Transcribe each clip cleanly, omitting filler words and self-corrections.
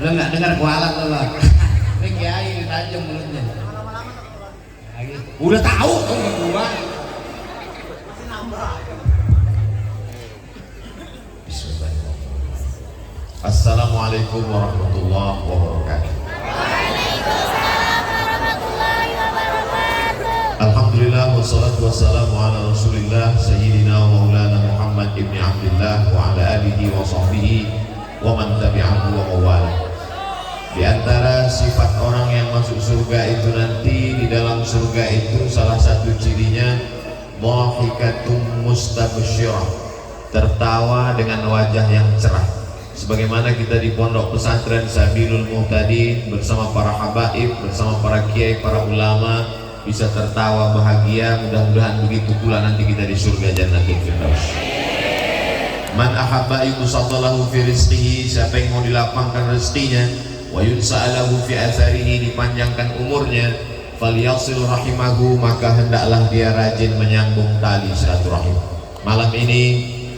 Lo nggak dengar kualat lo lah. Ini kiai tajam mulutnya. Udah tahu tuh gua. Assalamualaikum warahmatullahi wabarakatuh. Waalaikumsalam warahmatullahi wabarakatuh. Alhamdulillah wassalatu wassalamu ala Rasulillah Sayyidina wa Maulana Muhammad ibni Abdullah wa ala alihi wa sahbihi wa man tabi'ahu wa mawala. Di antara sifat orang yang masuk surga itu nanti, di dalam surga itu salah satu cirinya dhahikatum mustabsyirah, tertawa dengan wajah yang cerah. Sebagaimana kita di pondok pesantren Sabilul Muhtadin bersama para habaib, bersama para kiai, para ulama bisa tertawa bahagia, mudah-mudahan begitu pula nanti kita di surga Jannatul Firdaus. Man ahabba yusallallahu fi rizqihi, siapa yang mau dilapangkan rezekinya, wa yunsa'alahu fi atharihi, dipanjangkan umurnya, falyasil rahimahu, maka hendaklah dia rajin menyambung tali silaturahim. Malam ini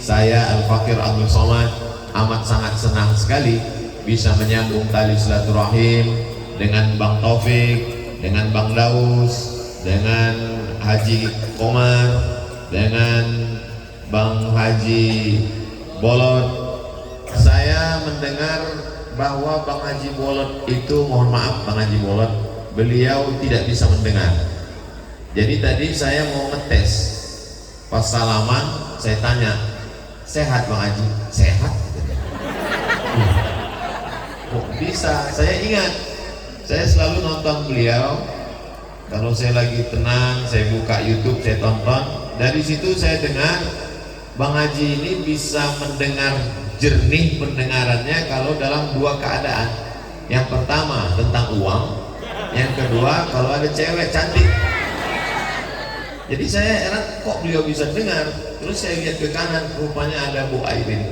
saya Al-Fakir Abdul Somad amat sangat senang sekali bisa menyambung tali silaturahim dengan Bang Taufik, dengan Bang Daus, dengan Haji Komar, dengan Bang Haji Bolot. Saya mendengar bahwa Bang Haji Bolot itu, mohon maaf Bang Haji Bolot, beliau tidak bisa mendengar. Jadi tadi saya mau ngetes, pas salaman saya tanya, sehat Bang Haji? Sehat? Kok bisa? Saya ingat, saya selalu nonton beliau. Kalau saya lagi tenang, saya buka YouTube, saya tonton. Dari situ saya dengar Bang Haji ini bisa mendengar jernih pendengarannya kalau dalam dua keadaan. Yang pertama tentang uang, yang kedua kalau ada cewek cantik. Jadi saya heran kok beliau bisa dengar. Terus saya lihat ke kanan, rupanya ada Bu Airin.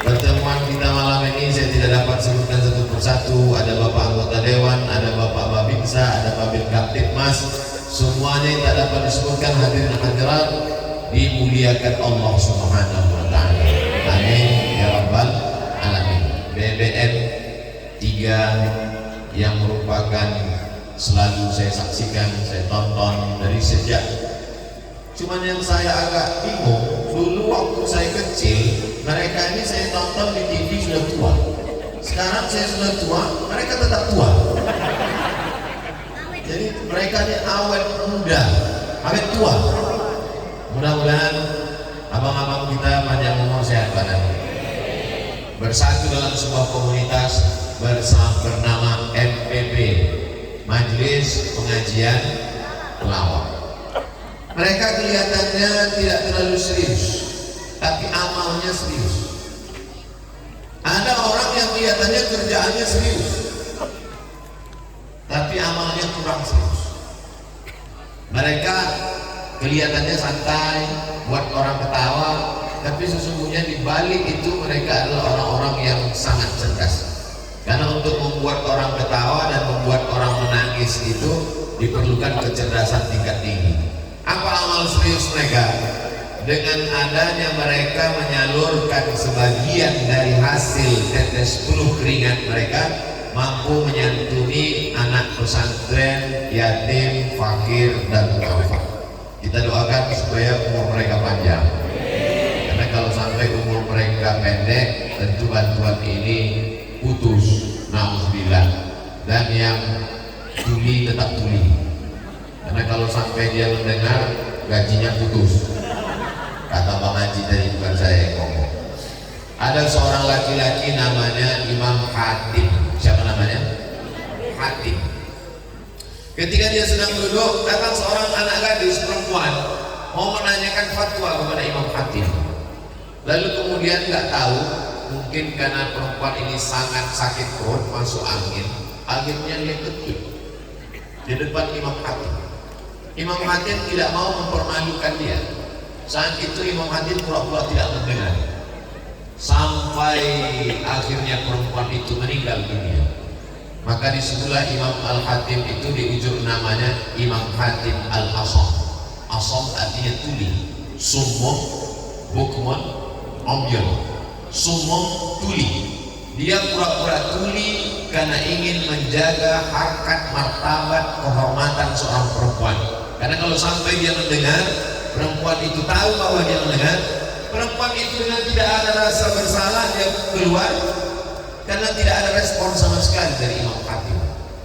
Pertemuan kita malam ini saya tidak dapat sebutkan satu persatu. Ada Bapak anggota Dewan, ada Bapak Babinsa, ada Babin Kaptipmas. Semuanya yang tak dapat disebutkan hadirin hadirat dimuliakan Allah Subhanahu wa Ta'ala. Amin ya Rabbal Alamin. BBM 3 yang merupakan selalu saya saksikan, saya tonton dari sejak. Cuman yang saya agak bingung, dulu waktu saya kecil, mereka ini saya tonton di TV sudah tua. Sekarang saya sudah tua, mereka tetap tua. Jadi mereka ini awet muda, awet tua. Mudah-mudahan abang-abang kita panjang umur, sehat badan, bersatu dalam sebuah komunitas bernama MPP, Majelis Pengajian Pelawak. Mereka kelihatannya tidak terlalu serius, tapi amalnya serius. Ada orang yang kelihatannya kerjaannya serius, tapi amalnya kurang serius. Mereka kelihatannya santai, buat orang ketawa, tapi sesungguhnya di balik itu mereka adalah orang-orang yang sangat cerdas. Karena untuk membuat orang ketawa dan membuat orang menangis itu diperlukan kecerdasan tingkat tinggi. Apa amal serius mereka? Dengan adanya mereka menyalurkan sebagian dari hasil tetes peluh keringat mereka, mampu menyantuni anak pesantren, yatim, fakir, dan duafa. Kita doakan supaya umur mereka panjang. Karena kalau sampai umur mereka pendek, tentu bantuan ini putus, na'udzubillah. Dan yang tuli tetap tuli. Karena kalau sampai dia mendengar, gajinya putus. Kata Bang Haji tadi, bukan saya yang ngomong. Ada seorang laki-laki namanya Imam Hatim. Siapa namanya? Hatim. Ketika dia sedang duduk, datang seorang anak gadis perempuan mau menanyakan fatwa kepada Imam Hatim. Lalu kemudian nggak tahu, mungkin karena perempuan ini sangat sakit perut, masuk angin, akhirnya dia kejut di depan Imam Hatim. Imam Hatim tidak mau mempermalukan dia. Saat itu Imam Hatim pura-pura tidak mendengar, sampai akhirnya perempuan itu meninggal dunia. Maka disitulah Imam Al-Hatim itu diujur namanya Imam Hatim Al-Asom. Asom artinya tuli, summun, bukmun, omyon. sumum tuli. Dia pura-pura tuli karena ingin menjaga harkat, martabat, kehormatan seorang perempuan. Karena kalau sampai dia mendengar perempuan itu tahu bahwa dia mendengar, perempuan itu dengan tidak ada rasa bersalah dia keluar, karena tidak ada respon sama sekali dari Imam Khatib.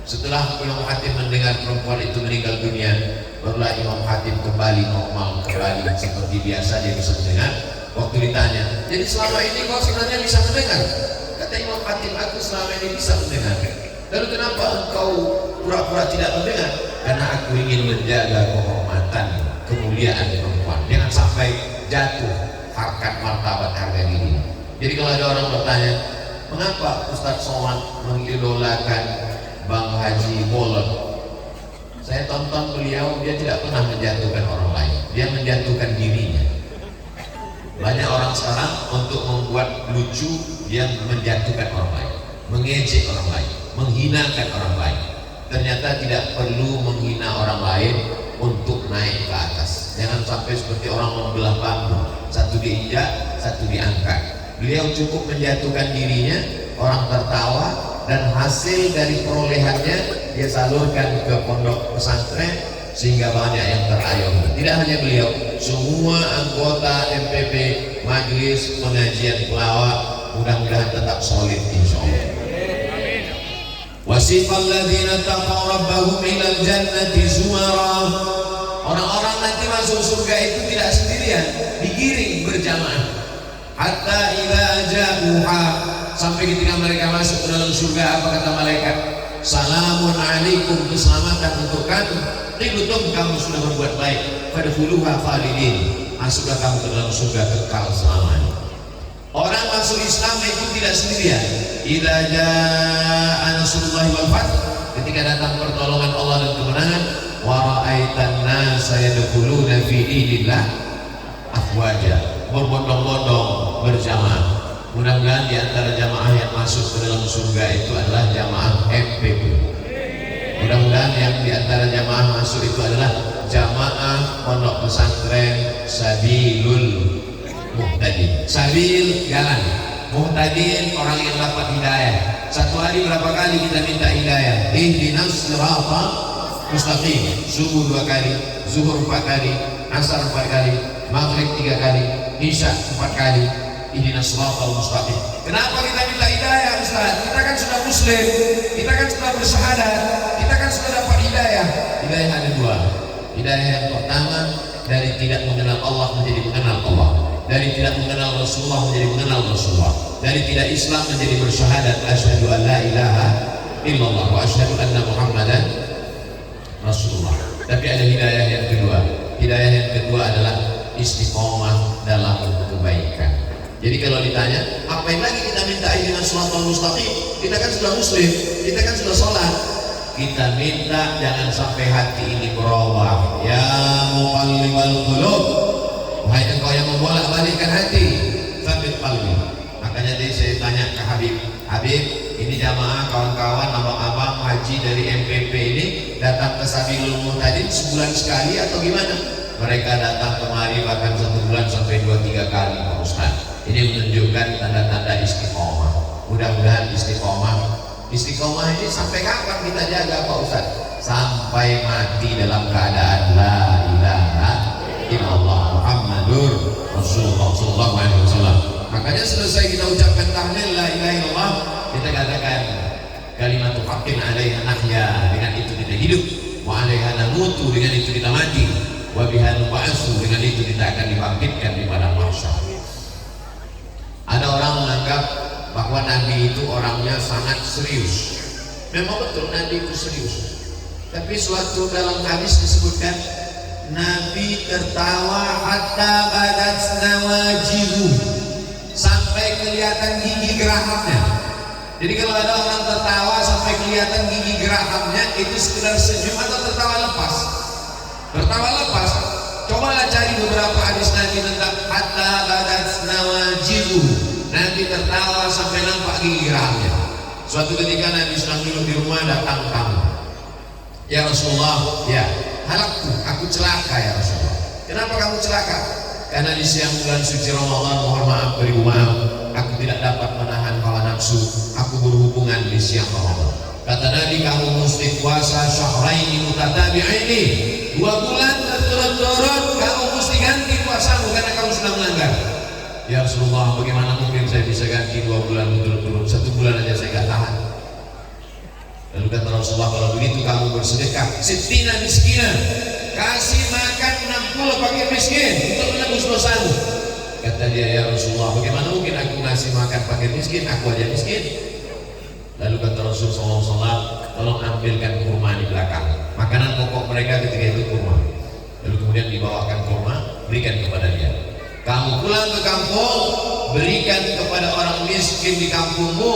Setelah Imam Khatib mendengar perempuan itu meninggal dunia, barulah Imam Khatib kembali normal, kembali seperti biasa, dia bisa mendengar. Waktu ditanya, jadi selama ini kau sebenarnya bisa mendengar? Kata Imam Khatib, aku selama ini bisa mendengar. Lalu kenapa engkau pura-pura tidak mendengar? Karena aku ingin menjaga kehormatan, kemuliaan perempuan, jangan sampai jatuh harkat, martabat, harga diri. Jadi kalau ada orang bertanya, mengapa Ustadz Somad mengidolakan Bang Haji Bolon? Saya tonton beliau, dia tidak pernah menjatuhkan orang lain, dia menjatuhkan dirinya. Banyak orang sekarang untuk membuat lucu, dia menjatuhkan orang lain, mengejek orang lain, menghinakan orang lain. Ternyata tidak perlu menghina orang lain untuk naik ke atas. Jangan sampai seperti orang membelah bambu, satu diinjak, satu diangkat. Beliau cukup menjatuhkan dirinya, orang tertawa, dan hasil dari perolehannya dia salurkan ke pondok pesantren sehingga banyak yang terayomi. Tidak hanya beliau, semua anggota MPP Majelis Pengajian Pelawak mudah-mudahan tetap solid insyaallah. Wasifal ladzina taqaw rabbahum ilal jannati zumara. Orang-orang nanti masuk surga itu tidak sendirian, digiring berjamaah. Hatta idza ja'uha, sampai ketika mereka masuk ke dalam surga, apa kata malaikat? Salamun alaikum, keselamatan untuk kamu. Tibutum, kamu sudah berbuat baik. Fadkhuluha khalidin, masuklah kamu ke dalam surga kekal selamanya. Orang masuk Islam itu tidak sendirian. Idza jaa nasrullahi wal fath, ketika datang pertolongan Allah dan kemenangan, wa ra'aitan nasa yadkhuluna fi dinillah afwaja, berbondong-bondong berjamaah. Mudah-mudahan di antara jamaah yang masuk ke dalam surga itu adalah jamaah MPP. Mudah-mudahan yang di antara jamaah masuk itu adalah jamaah pondok pesantren Sabilul Muhtadin. Sabil jalan, Muhtadin orang yang dapat hidayah. Satu hari berapa kali kita minta hidayah? Ihdinas siratal mustaqim. Subuh 2 kali, zuhur 4 kali, asar 4 kali, maghrib 3 kali, isya 4 kali. Ihdinas siratal mustaqim. Kenapa kita minta hidayah, Ustaz? Kita kan sudah muslim, kita kan sudah bersyahadat, kita kan sudah dapat hidayah. Hidayah ada 2. Hidayah yang pertama, dari tidak mengenal Allah menjadi mengenal Allah, dari tidak mengenal Rasulullah menjadi mengenal Rasulullah, dari tidak Islam menjadi bersyahadat asyhadu an la ilaha illallah wa asyhadu anna Muhammadan Rasulullah. Tapi ada hidayah yang kedua. Hidayah yang kedua adalah istiqomah dalam kebaikan. Jadi kalau ditanya, apa yang lagi kita minta ihdinas siratal mustaqim? Kita kan sudah muslim, kita kan sudah sholat. Kita minta jangan sampai hati ini berubah. Ya muqallibal qulub, wahai engkau yang membolak-balikkan hati, tsabbit qalbi. Makanya tadi saya tanya ke Habib, ini jamaah kawan-kawan abang-abang haji dari MPP ini datang ke Sabilul Muhtadin sebulan sekali atau gimana? Mereka datang kemari bahkan 1 bulan sampai 2-3 kali, Pak Ustaz. Ini menunjukkan tanda-tanda istiqomah. Mudah-mudahan istiqomah ini sampai kapan kita jaga, Pak Ustaz? Sampai mati dalam keadaan la ilaha illallah Muhammadur Rasulullah sallallahu alaihi wasallam. Makanya selesai kita ucapkan tahlil la ilaha illallah, kita katakan kalimat haqqin 'alaiha nahya, dengan itu kita hidup, wa 'alaiha namutu, dengan itu kita mati, wa biha nub'atsu, dengan itu kita akan dibangkitkan di padang mahsyar. Ada orang menganggap bahwa Nabi itu orangnya sangat serius. Memang betul Nabi itu serius. Tapi suatu dalam hadis disebutkan Nabi tertawa hatta badat nawajihu, sampai kelihatan gigi gerahamnya. Jadi kalau ada orang tertawa sampai kelihatan gigi gerahamnya, itu sekedar senyum atau tertawa lepas? Tertawa lepas. Cobalah cari beberapa hadis Nabi tentang hatta badat nawajihu, Nabi tertawa sampai nampak gigi gerahamnya. Suatu ketika Nabi sedang duduk di rumah, datang tamu. Ya Rasulullah, ya halakku, aku celaka ya Rasulullah. Kenapa kamu celaka? Karena di siang bulan suci Ramadan, mohon maaf beribu maaf, aku tidak dapat menahan hawa nafsu, aku berhubungan di siang Ramadan. Kata Nabi, kamu mesti puasa syahraini mutatabi'aini, 2 bulan berturut-turut kamu mesti ganti puasamu karena kamu sudah melanggar. Ya Rasulullah, bagaimana mungkin saya bisa ganti 2 bulan berturut-turut? 1 bulan aja saya gak tahan. Lalu kata Rasulullah, kalau begitu kamu bersedekah sittina miskina, kasih makan 60 fakir miskin untuk menebus dosamu. Kata dia, ya Rasulullah, bagaimana mungkin aku ngasih makan fakir miskin, aku aja miskin. Lalu kata Rasulullah SAW, tolong ambilkan kurma di belakang. Makanan pokok mereka ketika itu kurma. Lalu kemudian dibawakan kurma, berikan kepada dia. Kamu pulang ke kampung, berikan kepada orang miskin di kampungmu.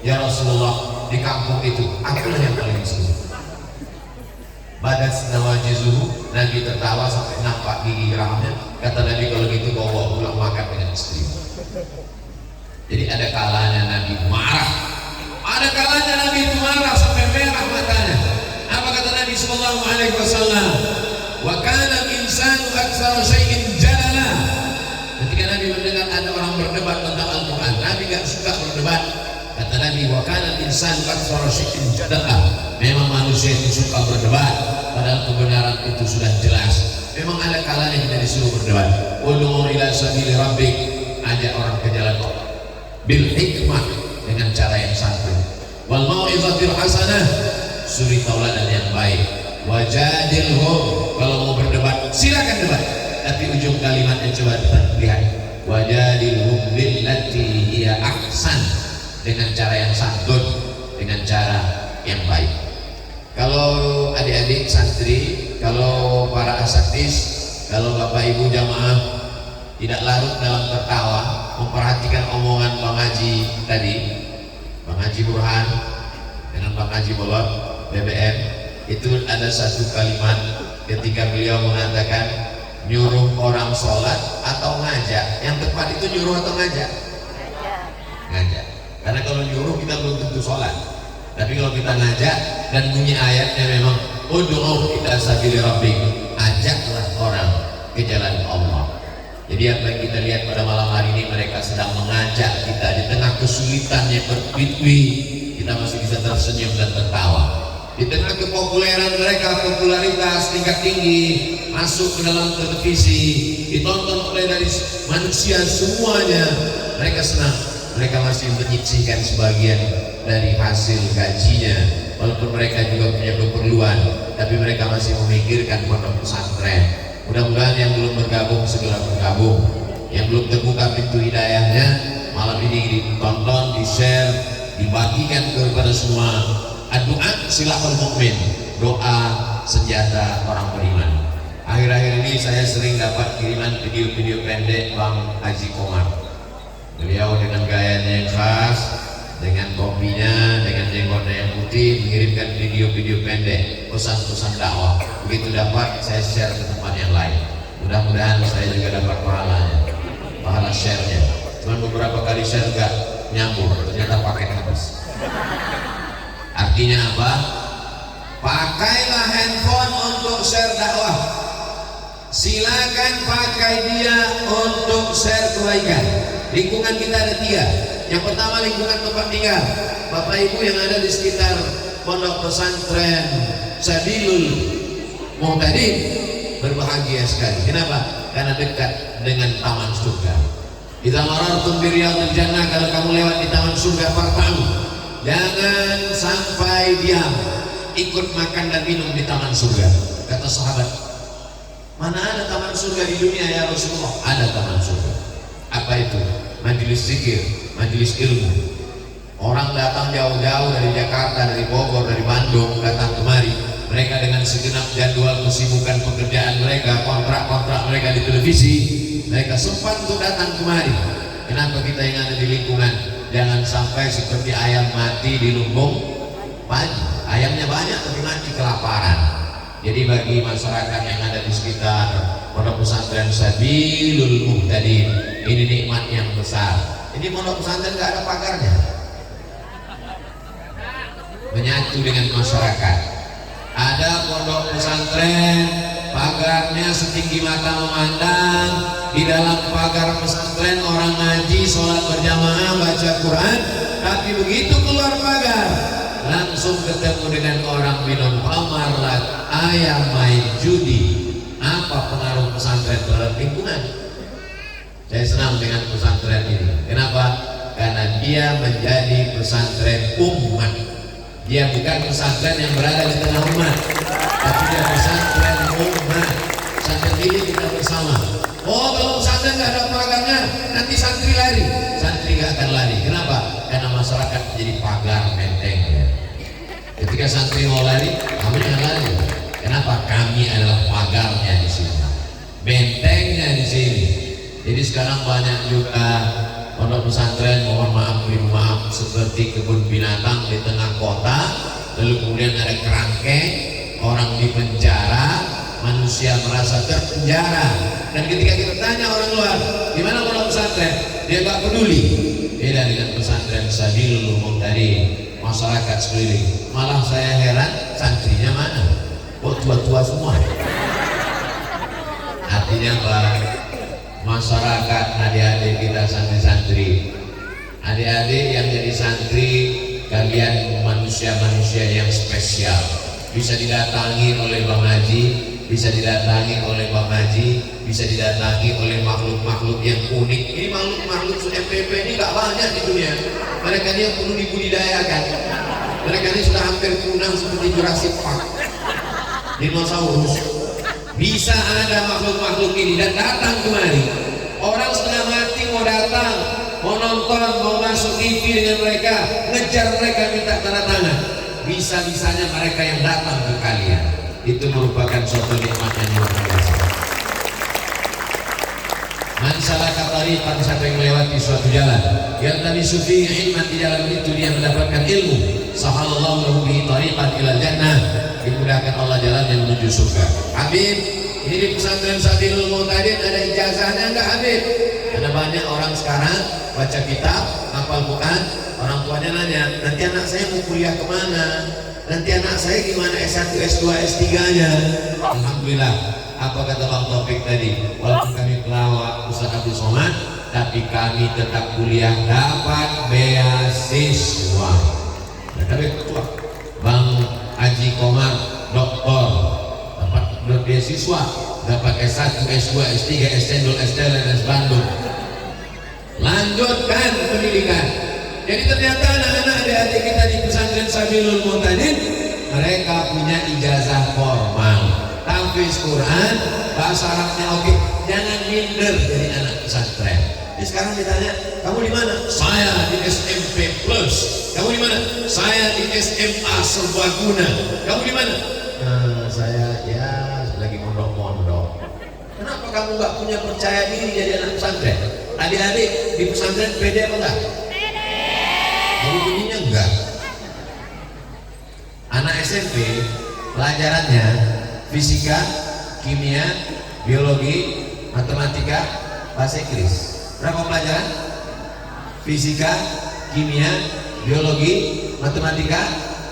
Ya Rasulullah, di kampung itu akulah yang paling miskin. Badas nawajizuhu, Nabi tertawa sampai nampak gigi geramnya. Kata Nabi, kalau gitu bawa pulang makan dengan istri. Jadi ada kalanya Nabi marah, ada kalanya Nabi itu marah sampai merah matanya. Apa kata Nabi sallallahu alaihi wasallam? Wa kana insanu aktsara syai'in jadala. Ketika Nabi mendengar ada orang berdebat tentang Al-Qur'an, Nabi enggak suka berdebat. Kata Nabi, wa kana insanu aktsara syai'in jadala. Memang manusia itu suka berdebat, padahal kebenaran itu sudah jelas. Memang ada kalanya kita disuruh berdebat. Ud'u ila sabili rabbik, ajak orang ke jalan Allah bil hikmah, dengan cara yang santun, wal mau'izatil hasanah, suri tauladan yang baik, wajadilhum, kalau mau berdebat silakan debat, tapi ujung kalimatnya coba lihat, wajadilhum billati hiya ahsan, dengan cara yang santun, dengan cara yang baik. Kalau adik-adik santri, kalau para asatidz, kalau bapak ibu jamaah tidak larut dalam tertawa, memperhatikan omongan Bang Haji tadi, Bang Haji Burhan dengan Bang Haji Bolot BBM, itu ada satu kalimat ketika beliau mengatakan nyuruh orang sholat atau ngajak. Yang tepat itu nyuruh atau ngajak? Ngajak. Karena kalau nyuruh kita belum tentu sholat, tapi kalau kita ngajak dan bunyi ayatnya memang ud'u ila sabili rabbik, ajaklah orang ke jalan Allah. Jadi apa yang kita lihat pada malam hari ini, mereka sedang mengajak kita di tengah kesulitan yang bertubi-tubi, kita masih bisa tersenyum dan tertawa. Di tengah kepopuleran mereka, popularitas tingkat tinggi, masuk ke dalam televisi, ditonton oleh dari manusia semuanya, mereka senang. Mereka masih menyisihkan sebagian dari hasil gajinya, walaupun mereka juga punya keperluan, tapi mereka masih memikirkan pondok pesantren. Mudah-mudahan yang belum bergabung segera bergabung, yang belum terbuka pintu hidayahnya malam ini ditonton, di-share, dibagikan kepada semua. Doa silahul mukmin, doa senjata orang beriman. Akhir-akhir ini saya sering dapat kiriman video-video pendek Bang Haji Komar. Beliau dengan gayanya yang khas, dengan kopinya, dengan jenggotnya yang putih, mengirimkan video-video pendek, pesan-pesan dakwah. Begitu dapat, saya share ke teman yang lain. Mudah-mudahan saya juga dapat pahala share-nya. Cuman beberapa kali share enggak nyambung, ternyata paket habis. Artinya apa? Pakailah handphone untuk share dakwah. Silakan pakai dia untuk share kebaikan. Lingkungan kita ada 3. Yang pertama lingkungan tempat tinggal. Bapak Ibu yang ada di sekitar pondok pesantren Sabilul Muhtadin berbahagia sekali. Kenapa? Karena dekat dengan taman surga. Idza marartum bi riyadil jannah, kalau kamu lewat di taman surga, farta'u, jangan sampai diam, ikut makan dan minum di taman surga. Kata sahabat, mana ada taman surga di dunia ya Rasulullah? Ada taman surga. Apa itu? Majelis zikir, majelis ilmu. Orang datang jauh-jauh dari Jakarta, dari Bogor, dari Bandung, datang kemari. Mereka dengan segenap jadwal kesibukan pekerjaan mereka, kontrak-kontrak mereka di televisi, mereka sempat untuk datang kemari. Kenapa kita yang ada di lingkungan jangan sampai seperti ayam mati di lumbung padi? Ayamnya banyak tapi mati kelaparan. Jadi bagi masyarakat yang ada di sekitar pondok pesantren Sabilul Muhtadin, ini nikmat yang besar. Ini pondok pesantren nggak ada pagarnya, menyatu dengan masyarakat. Ada pondok pesantren pagarnya setinggi mata memandang. Di dalam pagar pesantren orang ngaji, sholat berjamaah, baca Quran. Tapi begitu keluar pagar, langsung ketemu dengan orang minum khamar, ayam, main judi. Apa pengaruh pesantren terhadap lingkungan? Saya senang dengan pesantren ini. Kenapa? Karena dia menjadi pesantren umat. Dia bukan pesantren yang berada di tengah umat, tapi dia pesantren umat. Pesantren ini kita bersama. Oh, kalau pesantren nggak ada pagarnya, nanti santri lari. Santri nggak akan lari. Kenapa? Karena masyarakat menjadi pagar bentengnya. Ketika santri mau lari, kami akan lari. Kenapa? Kami adalah pagarnya di sini, bentengnya di sini. Jadi sekarang banyak juga pondok pesantren, mohon maaf, seperti kebun binatang di tengah kota. Lalu kemudian ada kerangkeng, orang di penjara, manusia merasa terpenjara. Dan ketika kita tanya orang luar, di mana pondok pesantren, dia gak peduli. Beda dengan pesantren Sabilul Muhtadin, masyarakat sekeliling. Malah saya heran, santrinya mana? Kok tua-tua semua? Artinya apa? Masyarakat, adik-adik kita santri-santri, adik-adik yang jadi santri, kalian manusia-manusia yang spesial. Bisa didatangi oleh Bang Haji, bisa didatangi oleh Bang Haji, bisa didatangi oleh makhluk-makhluk yang unik. Ini makhluk-makhluk MPP ini gak banyak di dunia. Mereka ini yang perlu dibudidayakan. Mereka ini sudah hampir punah seperti Jurassic Park, dinosaurus. Bisa ada makhluk-makhluk ini dan datang kemari. Orang setengah mati mau datang, mau nonton, mau masuk TV dengan mereka, ngejar mereka minta tanda tangan. Bisa-bisanya mereka yang datang ke kalian. Itu merupakan suatu nikmat yang luar biasa. Man salaka tariqan, siapa yang melewati suatu jalan, yang tadi sufi ilman, di dalam itu dia mendapatkan ilmu, sahalallahu lahu bihi tariqan ilal jannah, dimudahkan Allah jalan yang menuju surga. Habib, ini di pesantren Sabilul Muhtadin ada ijazahnya enggak Habib? Ada banyak orang sekarang baca kitab, hafal Quran, orang tuanya nanya, nanti anak saya mau kuliah kemana? Nanti anak saya gimana S1, S2, S3 nya? Alhamdulillah, apa kata Bang Taufik tadi? Walaupun kami pelawak Ustaz Abdul Somad, tapi kami tetap kuliah dapat beasiswa. Tapi ketua Bang Haji Komar, doktor, dapat beasiswa, dapat S1, S2, S3, S Cendol, S Telen, S Bandung. Lanjutkan pendidikan. Jadi ternyata anak-anak adik-adik kita di pesantren Sabilul Muhtadin, mereka punya ijazah formal, tahfiz Quran, bahasa Arabnya oke. Jangan minder jadi anak pesantren. Jadi sekarang ditanya, kamu di mana? Saya di SMP Plus. Kamu di mana? Saya di SMA Serbaguna. Kamu di mana? Saya ya lagi mondok-mondok. Kenapa kamu nggak punya percaya diri jadi anak pesantren? Adik-adik di pesantren pede apa enggak? Jadi bunyinya enggak. Anak SMP pelajarannya fisika, kimia, biologi, matematika, bahasa Inggris. Berapa pelajaran? Fisika, kimia, biologi, matematika,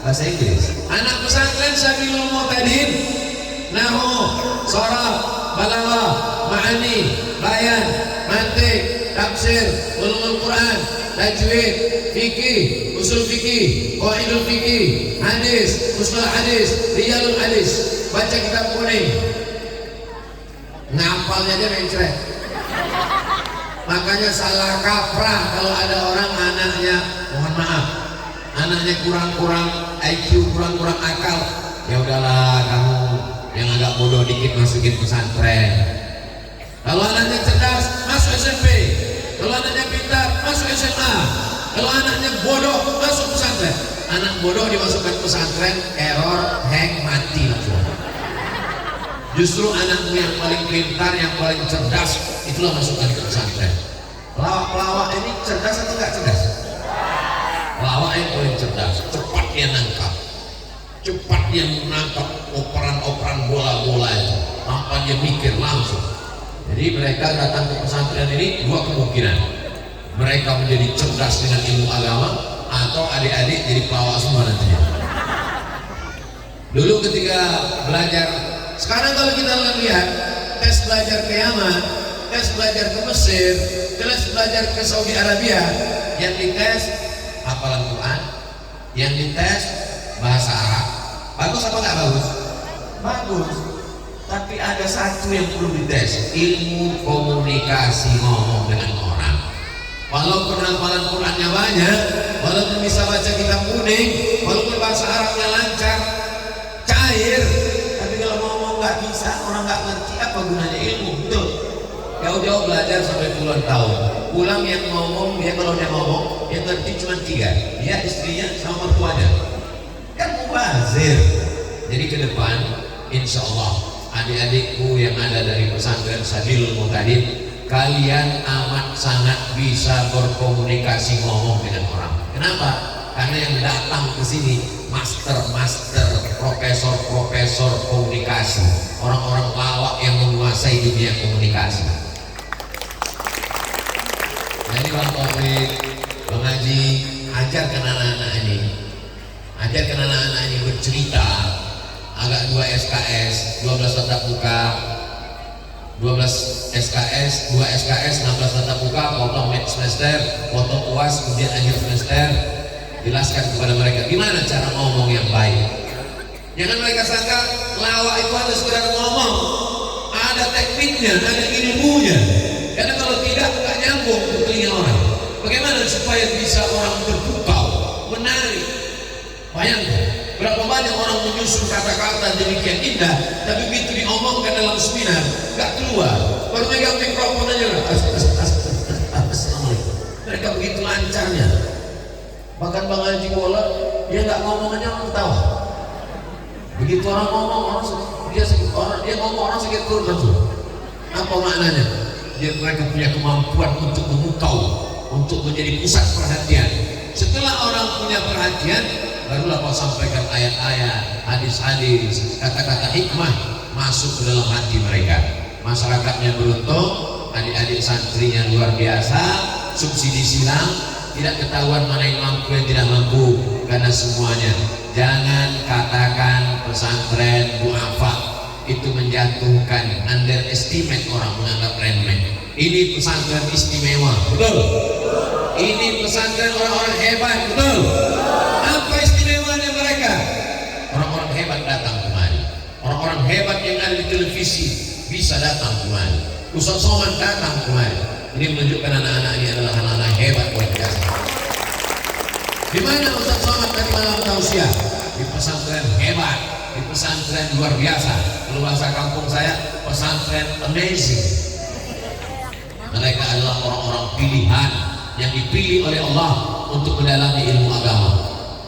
bahasa Inggris. Anak pesantren Sabilul Muhtadin, nahwu, sharaf, balaghah, ma'ani, bayan, mantiq, tafsir, ulumul Quran, tajwid, fikih, usul fikih, qawaidul fikih, hadis, mustalah hadis, rijalul hadis, baca kitab kuning. Ngapalnya aja mencret. Makanya salah kaprah kalau ada orang anaknya, mohon maaf, anaknya kurang-kurang IQ, kurang-kurang akal. Ya udahlah, kamu yang agak bodoh dikit masukin pesantren. Kalau anaknya cerdas, masuk SMP. Kalau anaknya pintar, masuk SMA. Kalau anaknya bodoh, masuk pesantren. Anak bodoh dimasukkan pesantren, error, hang, mati langsung. Justru anakmu yang paling pintar, yang paling cerdas, itulah masukkan ke pesantren. Pelawak-pelawak ini cerdas atau enggak cerdas? Pelawak yang paling cerdas, cepat dia nangkap, cepat dia menangkap operan-operan bola-bola itu, tanpa dia mikir langsung. Jadi mereka datang ke pesantren ini dua kemungkinan: mereka menjadi cerdas dengan ilmu agama, atau adik-adik jadi pelawak semua nantinya. Dulu ketika belajar Sekarang kalau kita lihat tes belajar ke Yaman, tes belajar ke Mesir, tes belajar ke Saudi Arabia, yang dites hafalan Quran, yang dites bahasa Arab. Bagus apa nggak bagus? Bagus. Tapi ada satu yang perlu dites, ilmu komunikasi ngomong dengan orang. Walaupun hafalan Qurannya banyak, walaupun bisa baca kitab kuning, walaupun bahasa Arabnya lancar, cair, tapi kalau ngomong nggak bisa, orang nggak ngerti, apa gunanya ilmu? Betul. Jauh-jauh belajar sampai puluhan tahun, pulang yang ngomong, dia kalau dia ngomong, yang ngerti cuma 3, dia, istrinya, sama mertuanya. Kan mubazir. Jadi ke depan, insya Allah, adik-adikku yang ada dari pesantren Sadil Mutadid, kalian amat sangat bisa berkomunikasi ngomong dengan orang. Kenapa? Karena yang datang ke sini master-master, profesor-profesor komunikasi, orang-orang lawak yang menguasai dunia komunikasi. Nah ini Bang Taufik, Bang Haji, ajarkan anak-anak ini bercerita. Agak 2 SKS, 12 tatap muka, 12 SKS, 2 SKS, 16 tatap muka, potong mid semester, potong UAS, kemudian akhir semester. Jelaskan kepada mereka gimana cara ngomong yang baik. Jangan mereka sangka lawak itu harus sekedar ngomong, ada tekniknya, ada ilmunya. Karena kalau tidak, nggak nyambung ke telinga orang. Bagaimana supaya bisa orang terpukau, menarik? Bayangkan, berapa banyak orang menyusun kata-kata demikian indah, tapi begitu diomongkan dalam seminar, nggak keluar. Baru megang mikrofon aja, Assalamualaikum. Mereka begitu lancarnya. Bahkan Bang Haji Bola, dia nggak ngomong aja orang ketawa. Begitu orang ngomong, dia ngomong orang sakit perut langsung. Apa maknanya? Mereka punya kemampuan untuk memukau, untuk menjadi pusat perhatian. Setelah orang punya perhatian, barulah kau sampaikan ayat-ayat, hadis-hadis, kata-kata hikmah masuk ke dalam hati mereka. Masyarakatnya beruntung, adik-adik santrinya luar biasa, subsidi silang, tidak ketahuan mana yang mampu yang tidak mampu, karena semuanya. Jangan katakan pesantren duafa itu menjatuhkan, underestimate orang, menganggap remeh. Ini pesantren istimewa, betul? Ini pesantren orang-orang hebat, betul? Apa istimewanya mereka? Orang-orang hebat datang kemari. Orang-orang hebat yang ada di televisi bisa datang kemari. Ustaz Somad datang kemari. Ini menunjukkan anak-anak ini adalah anak-anak hebat luar biasa. Di mana Ustaz Somad tadi malam tausiah? Di pesantren hebat, di pesantren luar biasa. Kalau bahasa kampung saya, pesantren amazing. Mereka adalah orang-orang pilihan yang dipilih oleh Allah untuk mendalami ilmu agama.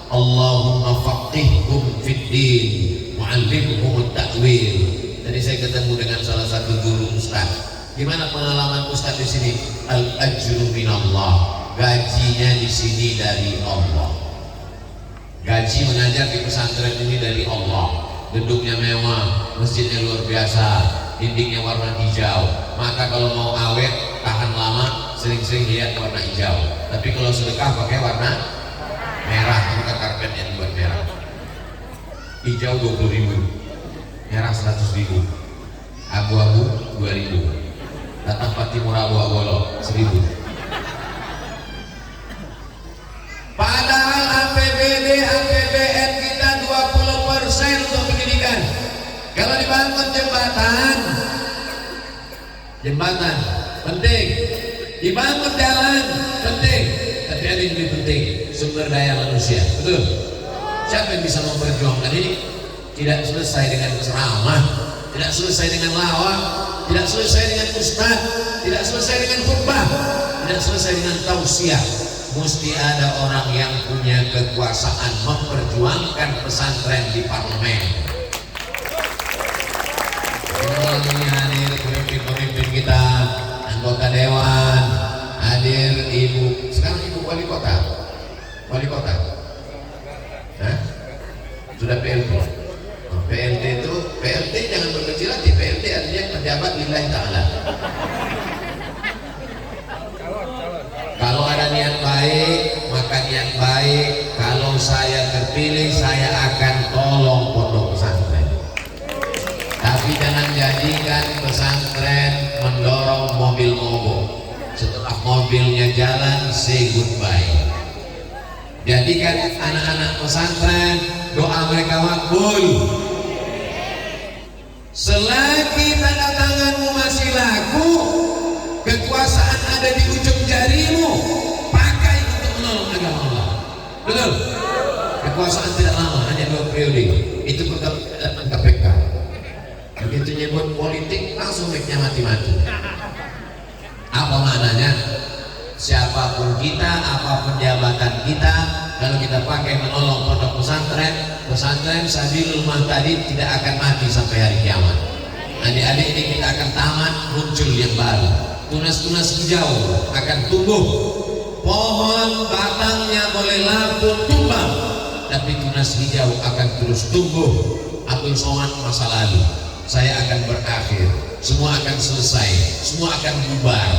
Allahumma faqihhum fid din wa'allimhum at-ta'wil. Tadi saya ketemu dengan salah satu guru ustaz. Gimana pengalaman ustaz di sini? Al-ajru minallah. Gajinya di sini dari Allah. Gaji mengajar di pesantren ini dari Allah. Gedungnya mewah, masjidnya luar biasa, dindingnya warna hijau. Maka kalau mau awet, tahan lama, sering-sering lihat warna hijau. Tapi kalau sedekah pakai warna merah, maka karpetnya dibuat merah. Hijau 20.000, merah 100.000, abu-abu 2.000, datang Fatimur abu-abu 1.000. Padahal APBD, APBN kita 20% untuk pendidikan. Kalau dibangun jembatan penting, dibangun jalan penting, tapi ada yang lebih penting, sumber daya manusia, betul? Siapa yang bisa memperjuangkan ini? Tidak selesai dengan ceramah, tidak selesai dengan lawak, tidak selesai dengan ustaz, tidak selesai dengan khutbah, tidak selesai dengan tausiah. Mesti ada orang yang punya kekuasaan memperjuangkan pesantren di parlemen. Ini hadir pemimpin kita, anggota dewan, hadir ibu, sekarang ibu wali kota, Hah? Sudah PLT. PLT itu, PLT jangan berkecil hati, PLT artinya pejabat lillahi ta'ala. Kalau ada niat baik, maka niat baik. Kalau saya terpilih, saya akan tolong pondok pesantren. Tapi jadikan pesantren mendorong mobil mogok. Setelah mobilnya jalan, say goodbye. Jadikan anak-anak pesantren doa mereka makbul. Selagi tanda tanganmu masih laku, kekuasaan ada di ujung jarimu, pakai untuk menolong agama Allah. Betul? Kekuasaan tidak lama, hanya 2 periode. Itu kedatangan KPK. Begitu nyebut politik, langsung mic-nya mati-mati. Apa maknanya? Siapapun kita, apapun jabatan kita, kalau kita pakai menolong pondok pesantren, pesantren Sabilul Muhtadin tidak akan mati sampai hari kiamat. Adik-adik ini kita akan tamat, muncul yang baru. Tunas-tunas hijau akan tumbuh. Pohon batangnya boleh lapuk tumbang, tapi tunas hijau akan terus tumbuh. Abdul Somad masa lalu, saya akan berakhir, semua akan selesai, semua akan bubar,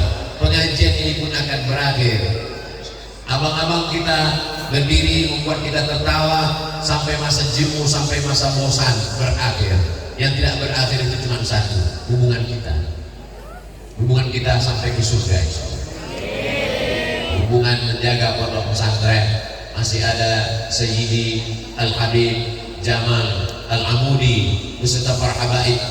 pengajian ini pun akan berakhir. Abang-abang kita berdiri membuat kita tertawa sampai masa jemu, sampai masa bosan berakhir. Yang tidak berakhir itu cuma satu, hubungan kita sampai ke surga. Hubungan menjaga pondok pesantren. Masih ada Sayyidi Al-Habib Jamal Al-Amudi beserta para habaib.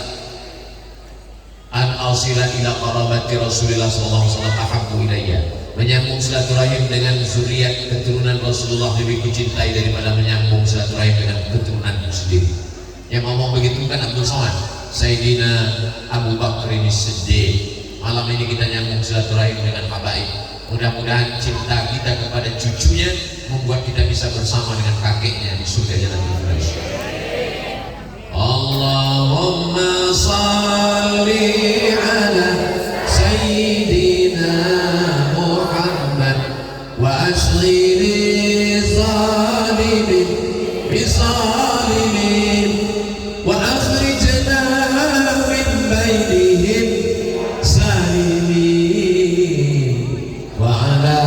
An ausila ila qarabati Rasulillah sallallahu alaihi wasallam ahabbu ilayya. Menyambung silaturahim dengan zuriat keturunan Rasulullah lebih kucintai daripada menyambung silaturahim dengan keturunanku sendiri. Yang ngomong begitu kan Abdul Somad, Sayyidina Abu Bakar ini Siddiq. Malam ini kita nyambung silaturahim dengan habaib. Mudah-mudahan cinta kita kepada cucunya membuat kita bisa bersama dengan kakeknya di surga Jannatul Firdaus. Allahumma salli ala Sayyidina Muhammad wa ashghili zalimin bisalimin wa akhrijna min bainihim salimin wa ala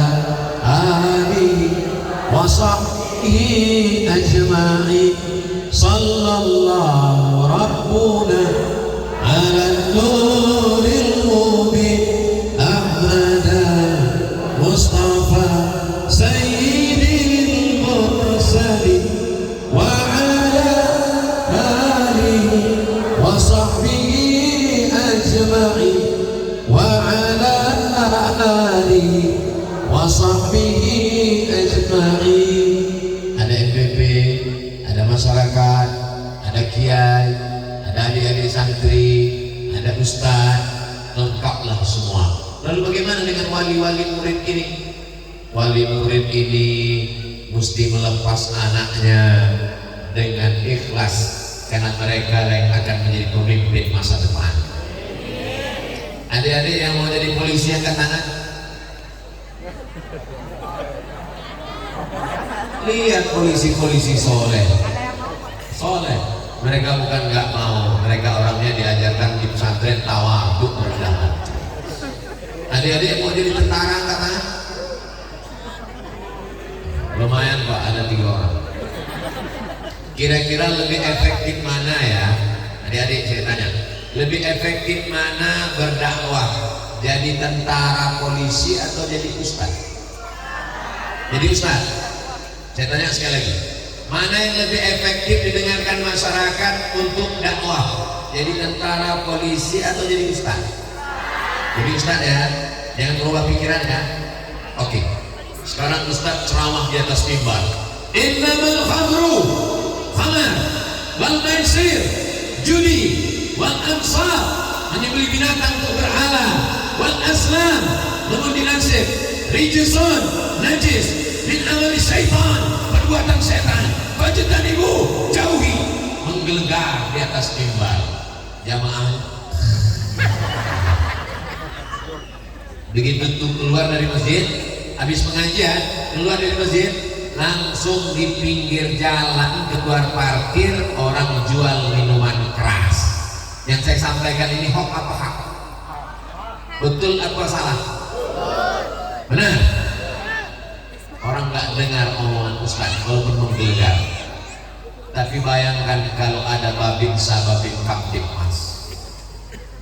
alihi wa sahbihi ajma'in. Sallallahu Rabbuna ala nuril mubin Ahmada Mustafa Sayyidil Mursalin wa ala alihi wa sahbihi ajma'in wa ala alihi wa sahbihi ajma'in. Ada MPP, ada masyarakat, ada kiai, ada adik-adik santri, ada ustaz, lengkaplah semua. Lalu bagaimana dengan wali-wali murid ini? Wali murid ini mesti melepas anaknya dengan ikhlas, karena mereka yang akan menjadi pemimpin masa depan. Adik-adik yang mau jadi polisi angkat tangan. Lihat polisi-polisi soleh, mereka bukan nggak mau, mereka orangnya diajarkan di pesantren tawaduk rendah hati. Adik-adik yang mau jadi tentara angkat tangan. Lumayan Pak, ada 3 orang. Kira-kira lebih efektif mana ya, adik-adik saya tanya, lebih efektif mana berdakwah, jadi tentara, polisi, atau jadi ustaz? Jadi ustaz. Saya tanya sekali lagi, mana yang lebih efektif didengarkan masyarakat untuk dakwah? Jadi tentara, polisi, atau jadi ustaz? Jadi ustaz ya, jangan berubah pikiran ya. Oke, sekarang ustaz ceramah di atas mimbar. Innamal khamru khamar wal maisir judi wal ansar, hanya beli binatang untuk berhala, wal aslam mengundi nasib, rijsun najis min amali syaitan, perbuatan setan, bajetan ibu jauhi. Menggelegar di atas mimbar. Jamaah begitu tuh keluar dari masjid, habis pengajian keluar dari masjid, langsung di pinggir jalan keluar parkir orang jual minuman keras. Yang saya sampaikan ini hoax apa hak? Betul apa salah? Benar. Orang nggak dengar omongan ustaz walaupun menggelegar. Tapi bayangkan kalau ada babin sababin kamtip mas,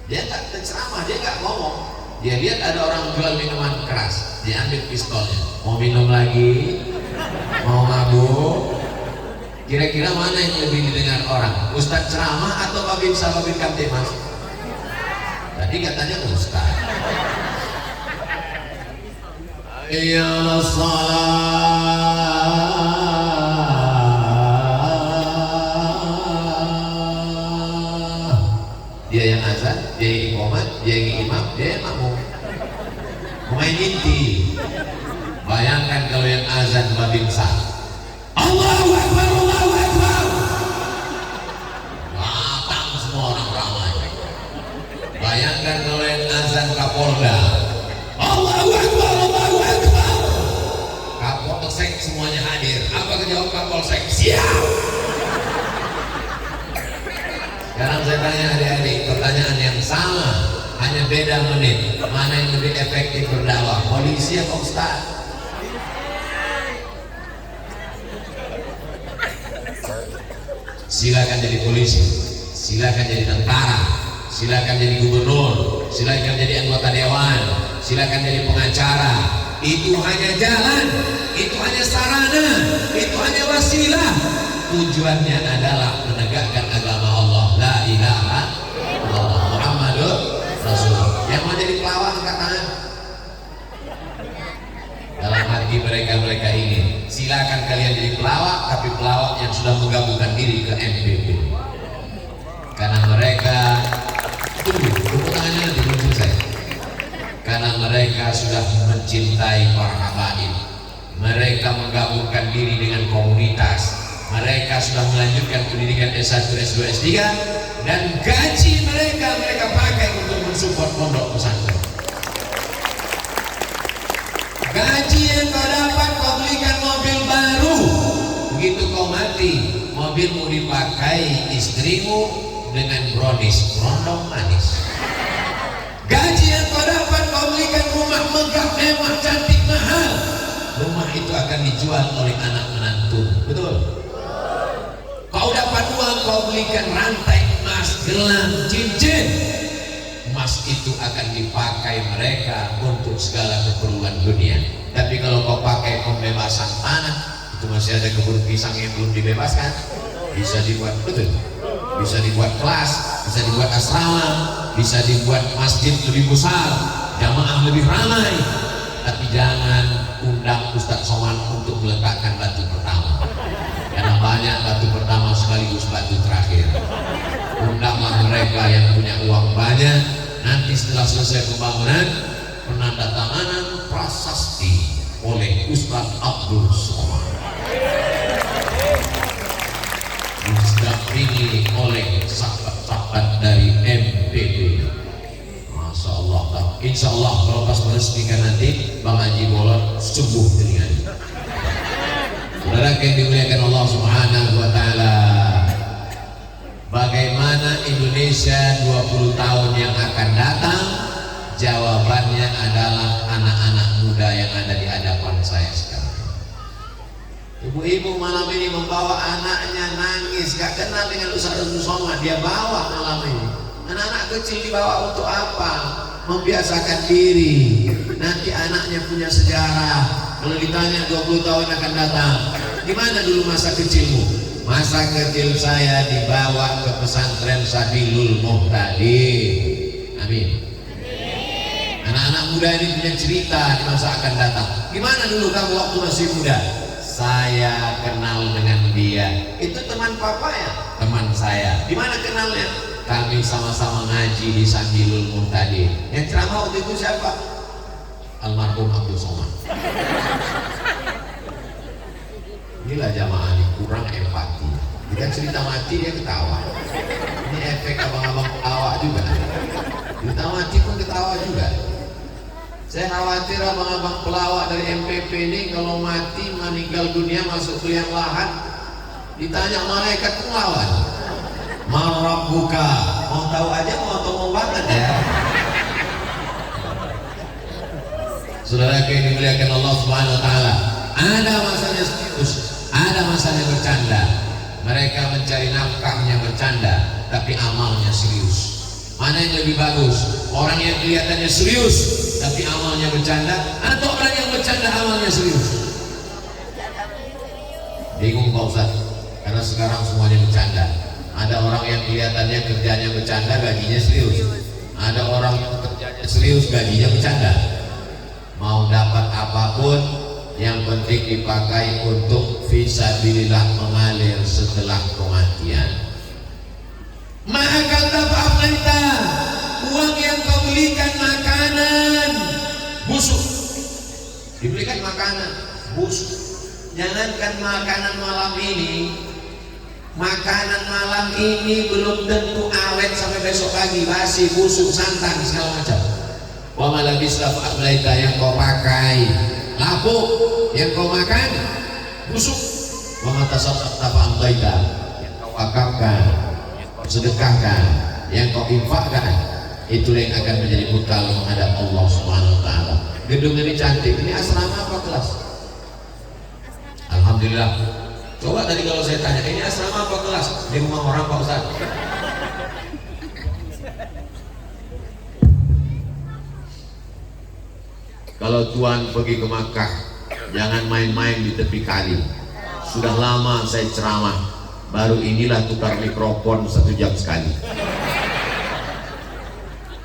Dia nggak ceramah, dia nggak ngomong. Dia lihat ada orang jual minuman keras, dia ambil pistolnya. Mau minum lagi? Mau mabuk? Kira-kira mana yang lebih didengar orang? Ustadz ceramah atau Babin Sababin Kamtimas? Tadi katanya Ustadz. Ya salat. Dia yang azan, dia yang iqamat, dia yang imam, dia yang makmum. Main inti. Bayangkan kalau yang azan Babin Sah. Allahu Akbar, Allahu Akbar. Datang semua orang ramai. Bayangkan kalau yang azan Kapolda. Allahu Akbar, Allahu Akbar. Kapolsek semuanya hadir. Apa kejawab Kapolsek? Siap. Sekarang saya tanya adik-adik, pertanyaan yang sama, hanya beda menit. Mana yang lebih efektif berdakwah? Polisi atau ustaz? Silakan jadi polisi, silakan jadi tentara, silakan jadi gubernur, silakan jadi anggota dewan, silakan jadi pengacara. Itu hanya jalan, itu hanya sarana, itu hanya wasilah. Tujuannya adalah menegakkan agama Allah. La ilaha illallah Muhammadur Rasulullah. Yang mau jadi pelawak angkat tangan. Dalam hati mereka ini, silakan kalian jadi pelawak, tapi pelawak yang sudah menggabungkan diri ke MPP. Karena mereka, tepuk tangannya nanti belum selesai. Karena mereka sudah mencintai para habaib. Mereka menggabungkan diri dengan komunitas. Mereka sudah melanjutkan pendidikan S1, S2, S3, dan gaji mereka pakai untuk mensupport pondok pesantren. Gaji yang kau dapat, kau belikan mobil baru. Begitu kau mati, mobilmu dipakai istrimu dengan brownies, rondong manis. Gaji yang kau dapat, kau belikan rumah megah, mewah, cantik, mahal. Rumah itu akan dijual oleh anak menantu. Betul? Kau dapat uang, kau belikan rantai emas, gelang, cincin. Emas itu akan dipakai mereka untuk segala keperluan dunia. Tapi kalau kau pakai pembebasan tanah, itu masih ada kebun pisang yang belum dibebaskan. Bisa dibuat, betul, bisa dibuat kelas, bisa dibuat asrama, bisa dibuat masjid lebih besar, jamaah lebih ramai. Tapi jangan undang Ustadz Somad untuk meletakkan batu pertama, karena banyak batu pertama sekaligus batu terakhir. Undanglah mereka yang punya uang banyak. Nanti setelah selesai pembangunan, penandatanganan prasasti oleh Ustadz Abdul Somad, didampingi oleh sahabat-sahabat dari MPP. Masya Allah. Insya Allah kalau pas meresmikan nanti Bang Haji Bolot sembuh telinganya. Saudara yang dimuliakan Allah Subhanahu wa Ta'ala, bagaimana Indonesia 20 tahun yang akan datang? Jawabannya adalah anak-anak muda yang ada di hadapan saya sekarang. Ibu-ibu malam ini membawa anaknya nangis, gak kenal dengan Ustaz Abdul Somad, dia bawa malam ini. Anak-anak kecil dibawa untuk apa? Membiasakan diri. Nanti anaknya punya sejarah. Kalau ditanya 20 tahun akan datang, gimana dulu masa kecilmu? Masa kecil saya dibawa ke pesantren Sabilul Muhtadi. Amin. Anak-anak muda ini punya cerita di masa akan datang. Gimana dulu kamu waktu masih muda? Saya kenal dengan dia. Itu teman papa ya? Teman saya. Di mana kenalnya? Kami sama-sama ngaji di Sabilul Muhtadi. Yang ceramah waktu itu siapa? Almarhum Abdul Somad. Inilah jamaah ini kurang empati. Kita cerita mati dia ketawa. Ini efek abang-abang ketawa juga. Cerita mati pun ketawa juga. Saya khawatir abang-abang pelawak dari MPP ini kalau mati meninggal dunia masuk ke liang lahat, ditanya malaikat penglawan, "Man buka?" Mau tahu aja, mau banget ya. Saudara yang dimuliakan Allah Subhanahu wa Ta'ala, ada masanya serius, ada masanya bercanda. Mereka mencari nafkahnya bercanda, tapi amalnya serius. Mana yang lebih bagus? Orang yang kelihatannya serius tapi amalnya bercanda, atau orang yang bercanda amalnya serius? Bingung Pak Ustaz, karena sekarang semuanya bercanda. Ada orang yang kelihatannya kerjanya bercanda, gajinya serius. Ada orang yang kerjanya serius, gajinya bercanda. Mau dapat apapun, yang penting dipakai untuk fisabilillah, mengalir setelah kematian. Maka kata Pak Aflaita, uang yang kau belikan makanan busuk, dibelikan makanan busuk. Jangankan makanan malam ini, makanan malam ini belum tentu awet sampai besok pagi, basi, busuk, santan, segala macam. Wa malabis Pak Aflaita, yang kau pakai lapuk, yang kau makan busuk. Wa matasabbat Pak Aflaita, yang kau wakafkan, sedekahkan, yang kau infakkan, itu yang akan menjadi bekal menghadap Allah Subhanahu wa taala. Gedung ini cantik. Ini asrama apa kelas? Alhamdulillah. Coba tadi kalau saya tanya, ini asrama apa kelas? Di rumah orang Pak Ustaz. Kalau Tuhan pergi ke Makkah, jangan main-main di tepi kali. Sudah lama saya ceramah, baru inilah tukar mikrofon 1 jam sekali.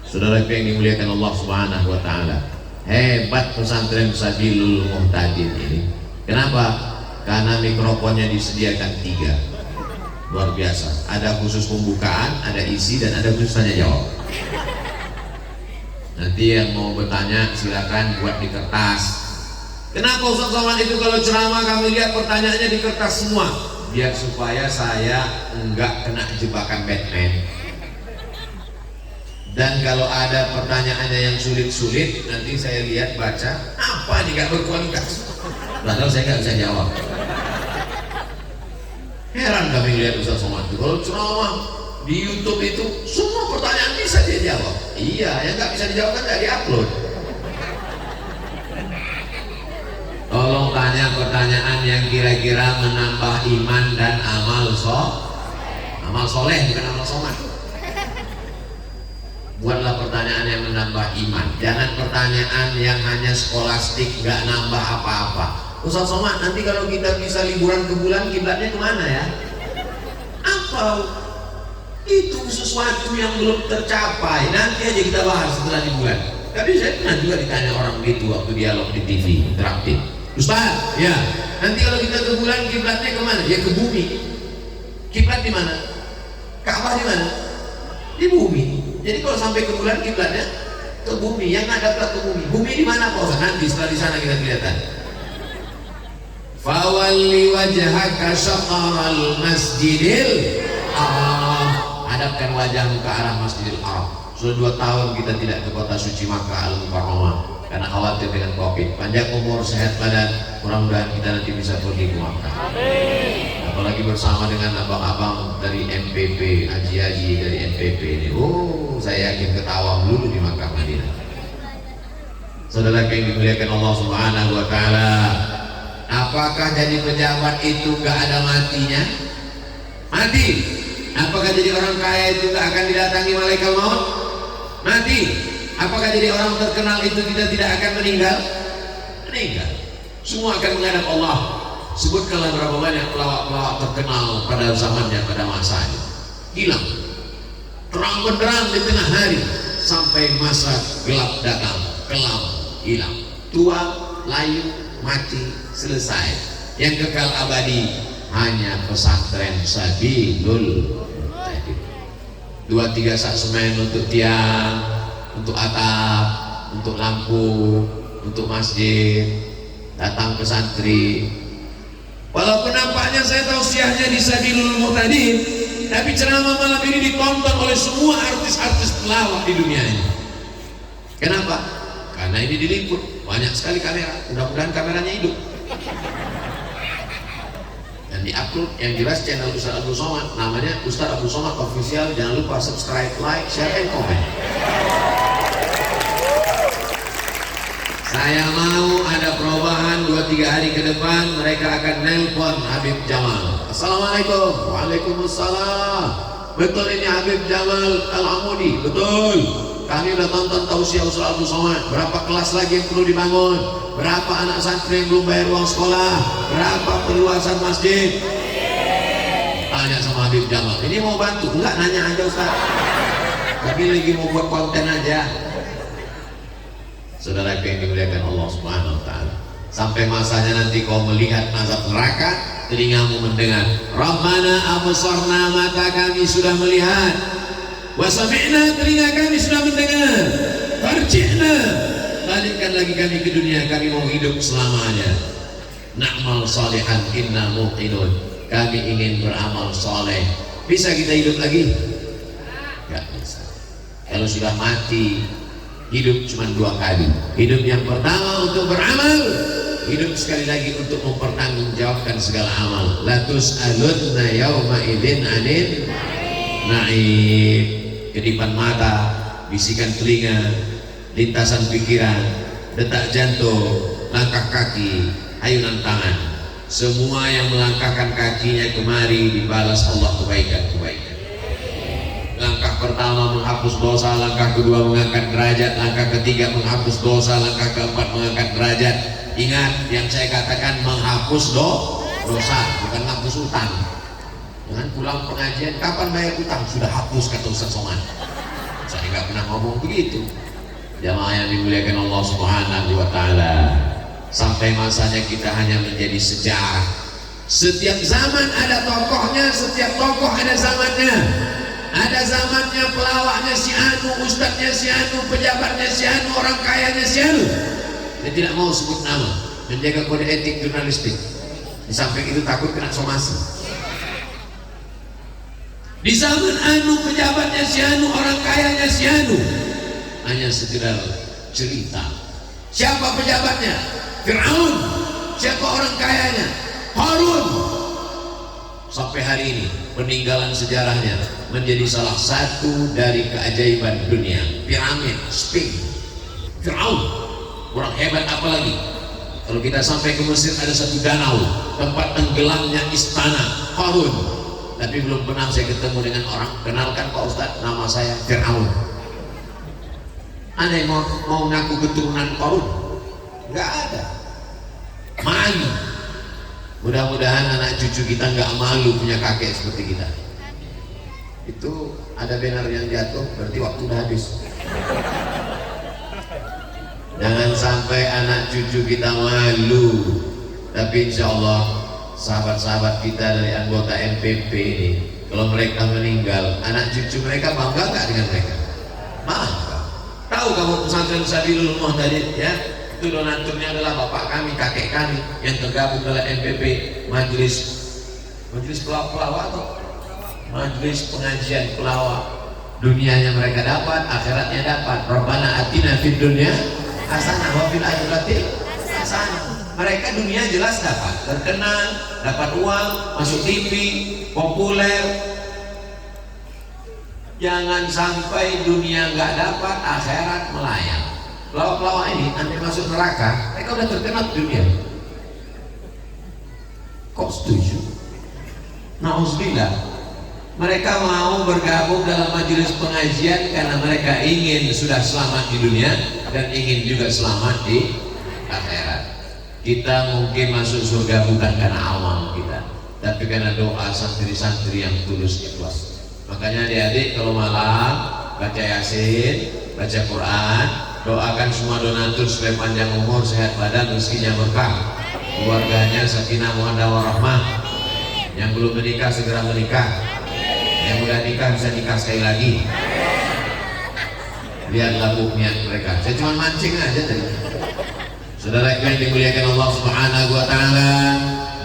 Saudara yang dimuliakan Allah Subhanahu wa taala, hebat pesantren Sabilul Muhtadin ini. Kenapa? Karena mikrofonnya disediakan 3. Luar biasa. Ada khusus pembukaan, ada isi, dan ada khusus tanya jawab. Nanti yang mau bertanya silakan buat di kertas. Kenapa Ustaz Somad itu kalau ceramah kami lihat pertanyaannya di kertas semua? Biar supaya saya enggak kena jebakan Batman. Dan kalau ada pertanyaannya yang sulit-sulit, nanti saya lihat baca, apa nih gak berkualitas, padahal saya nggak bisa jawab. Heran kami lihat Ustaz Somad itu kalau ceramah di YouTube itu semua pertanyaan bisa dia jawab. Iya, yang nggak bisa dijawab kan nggak diupload. Tolong tanya pertanyaan yang kira-kira menambah iman dan amal soleh, bukan amal somad. Buatlah pertanyaan yang menambah iman. Jangan pertanyaan yang hanya skolastik, nggak nambah apa-apa. Ustaz Somad, nanti kalau kita bisa liburan ke bulan, kiblatnya kemana ya? Apa? Itu sesuatu yang belum tercapai. Nanti aja kita bahas setelah liburan. Tapi saya pernah juga ditanya orang begitu waktu dialog di TV interaktif. Ustaz, ya, nanti kalau kita ke bulan, kiblatnya kemana? Ya ke bumi. Kiblat di mana? Ka'bah di mana? Di bumi. Jadi kalau sampai ke bulan, kiblatnya ke bumi. Yang ngadaplah ke bumi. Bumi di mana Pak Ustaz? Nanti setelah di sana kita kelihatan. Fawalli wajhaka syatral masjidil haram. Hadapkan wajahmu ke arah Masjidil Haram. Sudah 2 tahun kita tidak ke kota suci Makkah Al-Mukarramah karena khawatir dengan Covid. Panjang umur, sehat badan, mudah-mudahan kita nanti bisa pergi ke Makkah. Amin. Apalagi bersama dengan abang-abang dari MPP, haji-haji dari MPP ini. Oh, saya yakin ketawa dulu di Makkah Madinah. Saudara yang dimuliakan Allah Subhanahu wa taala, apakah jadi pejabat itu gak ada matinya? Mati. Apakah jadi orang kaya itu gak akan didatangi malaikat maut? Mati. Apakah jadi orang terkenal itu kita tidak akan meninggal? Meninggal. Semua akan menghadap Allah. Sebutkanlah berapa banyak pelawak-pelawak terkenal pada zamannya, pada masanya. Hilang. Terang benderang di tengah hari sampai masa gelap datang, kelam, hilang. Tua, layu, mati, selesai. Yang kekal abadi hanya pesantren Sabilul. 2-3 sak semen untuk tiang, untuk atap, untuk lampu, untuk masjid, datang ke santri. Walaupun nampaknya saya tausiahnya di Sabilul Muhtadin, tapi ceramah malam ini ditonton oleh semua artis-artis pelawak di dunia ini. Kenapa? Karena ini diliput banyak sekali kamera. Mudah-mudahan kameranya hidup dan di-upload. Yang jelas channel Ustaz Abdul Somad, namanya Ustaz Abdul Somad Official. Jangan lupa subscribe, like, share, and comment. Saya mau ada perubahan 2-3 hari ke depan. Mereka akan nelpon Habib Jamal. Assalamualaikum. Waalaikumsalam. Betul ini Habib Jamal Al-Amudi, betul. Kami udah tonton tausiah Ustaz Abdul Somad. Berapa kelas lagi yang perlu dibangun? Berapa anak santri yang belum bayar uang sekolah? Berapa perluasan masjid? Tanya sama Habib Jamal. Ini mau bantu? Enggak, nanya aja Ustaz. Tapi lagi mau buat konten aja. Saudara yang dimuliakan Allah Subhanahu wa taala. Sampai masanya nanti kau melihat azab neraka, telingamu mendengar. Rabbana absarna, mata kami sudah melihat. Wa sami'na, telinga kami sudah mendengar. Farji'na, balikkan lagi kami ke dunia, kami mau hidup selamanya. Na'mal salihan inna muqinun, kami ingin beramal soleh. Bisa kita hidup lagi? Gak bisa. Kalau sudah mati, hidup cuma 2 kali. Hidup yang pertama untuk beramal, hidup sekali lagi untuk mempertanggungjawabkan segala amal. La tus'alunna yawma idzin 'anil na'im. Kedipan mata, bisikan telinga, lintasan pikiran, detak jantung, langkah kaki, ayunan tangan, semua yang melangkahkan kakinya kemari dibalas Allah kebaikan-kebaikan. Langkah pertama menghapus dosa, langkah kedua mengangkat derajat, langkah ketiga menghapus dosa, langkah keempat mengangkat derajat. Ingat yang saya katakan, menghapus dosa, bukan menghapus utang. Jangan pulang pengajian, kapan bayar utang? Sudah hapus, kata Ustaz Somad. Saya nggak pernah ngomong begitu. Jamaah yang dimuliakan Allah Subhanahu wa taala. Sampai masanya kita hanya menjadi sejarah. Setiap zaman ada tokohnya, setiap tokoh ada zamannya. Ada zamannya pelawaknya si Anu, ustadznya si Anu, pejabatnya si Anu, orang kayanya si Anu. Dia tidak mau sebut nama, menjaga kode etik jurnalistik. Di samping itu takut kena somasi. Di zaman Anu, pejabatnya si Anu, orang kayanya si Anu, hanya sekedar cerita. Siapa pejabatnya? Fir'aun. Siapa orang kayanya? Harun. Sampai hari ini peninggalan sejarahnya menjadi salah satu dari keajaiban dunia. Piramid, Sphinx, Fir'aun, orang hebat. Apalagi kalau kita sampai ke Mesir, ada satu danau tempat tenggelamnya istana Harun. Tapi belum pernah saya ketemu dengan orang. Kenalkan Pak Ustadz, nama saya Fir'aun. Ada yang mau ngaku keturunan Harun? Nggak ada. Malu. Mudah-mudahan anak cucu kita nggak malu punya kakek seperti kita. Itu ada banner yang jatuh, berarti waktu udah habis. Jangan sampai anak cucu kita malu. Tapi insya Allah sahabat-sahabat kita dari anggota MPP ini, kalau mereka meninggal, anak cucu mereka bangga nggak dengan mereka? Bangga. Tahu kamu pesantren Sabilul Muhtadin ya? Itu donaturnya adalah bapak kami, kakek kami yang tergabung dalam MPP, majelis pelawak atau majelis pengajian pelawak. Dunianya mereka dapat, akhiratnya dapat. Rabbana atina fid dunya hasanah wa fil akhirati hasanah. Mereka dunia jelas dapat, terkenal, dapat uang, masuk TV, populer. Jangan sampai dunia nggak dapat, akhirat melayang. Pelawak-pelawak ini nanti masuk neraka, mereka udah terkenal di dunia. Kok setuju? Nauzubillah. Mereka mau bergabung dalam majelis pengajian karena mereka ingin sudah selamat di dunia dan ingin juga selamat di akhirat. Kita mungkin masuk surga bukan karena amal kita, tapi karena doa santri-santri yang tulus ikhlas. Makanya adik-adik kalau malam baca Yasin, baca Quran, doakan semua donatur supaya panjang umur, sehat badan, rezekinya berkah, keluarganya sakinah mawaddah warahmah. Yang belum menikah segera menikah, yang udah nikah bisa nikah sekali lagi. Lihatlah niat mereka. Saya cuma mancing aja tadi. Saudara yang dimuliakan Allah Subhanahu wa taala,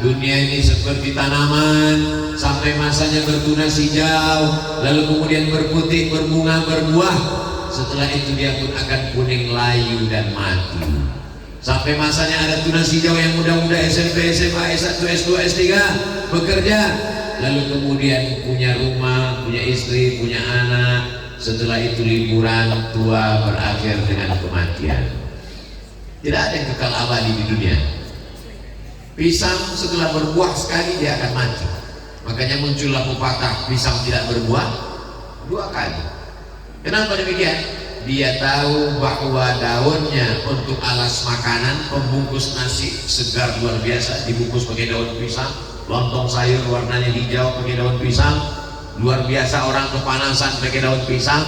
dunia ini seperti tanaman, sampai masanya bertunas hijau, lalu kemudian berputih, berbunga, berbuah. Setelah itu dia pun akan kuning, layu dan mati. Sampai masanya ada tunas hijau yang muda-muda SMP, SMA, S1, S2, S3 bekerja, lalu kemudian punya rumah, punya istri, punya anak. Setelah itu liburan, tua, berakhir dengan kematian. Tidak ada yang kekal abadi di dunia. Pisang setelah berbuah sekali dia akan mati. Makanya muncullah pepatah pisang tidak berbuah dua kali. Kenapa demikian? Dia tahu bahwa daunnya untuk alas makanan, pembungkus nasi segar luar biasa dibungkus pakai daun pisang, lontong sayur warnanya hijau pakai daun pisang, luar biasa orang kepanasan pakai daun pisang,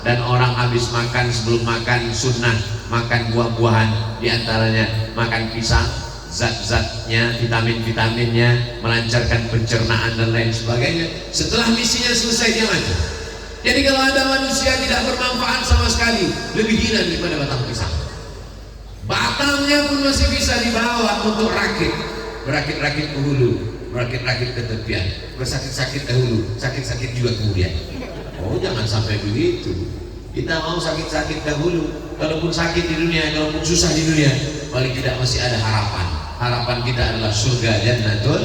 dan orang habis makan sebelum makan sunnah makan buah-buahan, diantaranya makan pisang, zat-zatnya, vitamin-vitaminnya melancarkan pencernaan dan lain sebagainya. Setelah misinya selesai dia mati. Jadi kalau ada manusia tidak bermanfaat sama sekali, lebih hina daripada batang pisang. Batangnya pun masih bisa dibawa untuk berakit-rakit ke hulu, berakit-rakit ke tepian, bersakit-sakit dahulu, sakit-sakit juga kemudian. Oh, jangan sampai begitu. Kita mau sakit-sakit dahulu, kalaupun sakit di dunia, kalaupun susah di dunia, paling tidak masih ada harapan. Harapan kita adalah surga Jannatul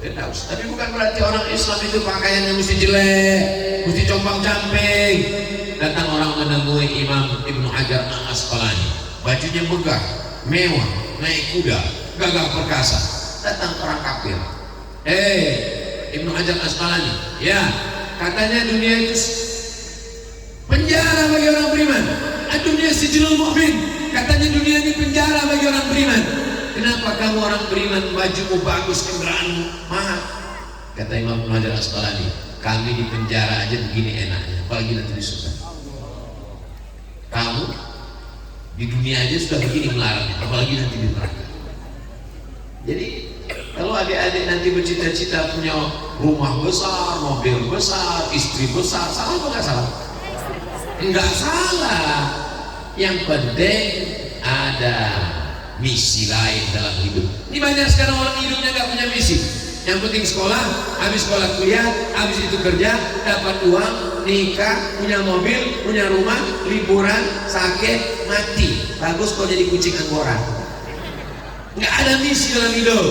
Firdaus. Tapi bukan berarti orang Islam itu pakaiannya mesti jelek, mesti compang-camping. Datang orang menemui Imam Ibnu Hajar Al-Asqalani, bajunya megah, mewah, naik kuda, gagah perkasa. Datang orang kafir, Ibnu Hajar Al-Asqalani, ya katanya dunia itu penjara bagi orang beriman. Dunia sijnul mu'min, katanya dunia ini penjara bagi orang beriman. Kenapa kamu orang beriman bajumu bagus, kendaraanmu mahal? Kata Imam Ibnu Hajar Al-Asqalani, kami di penjara aja begini enaknya, apalagi nanti di surga. Kamu di dunia aja sudah begini melarangnya, apalagi nanti di neraka. Jadi kalau adik-adik nanti bercita-cita punya rumah besar, mobil besar, istri besar, salah apa nggak salah? Enggak salah. Yang penting ada misi lain dalam hidup. Ini banyak sekarang orang hidupnya nggak punya misi. Yang penting sekolah, habis sekolah kuliah, habis itu kerja, dapat uang, nikah, punya mobil, punya rumah, liburan, sakit, mati. Bagus kok jadi kucing anggora. Nggak ada misi dalam hidup.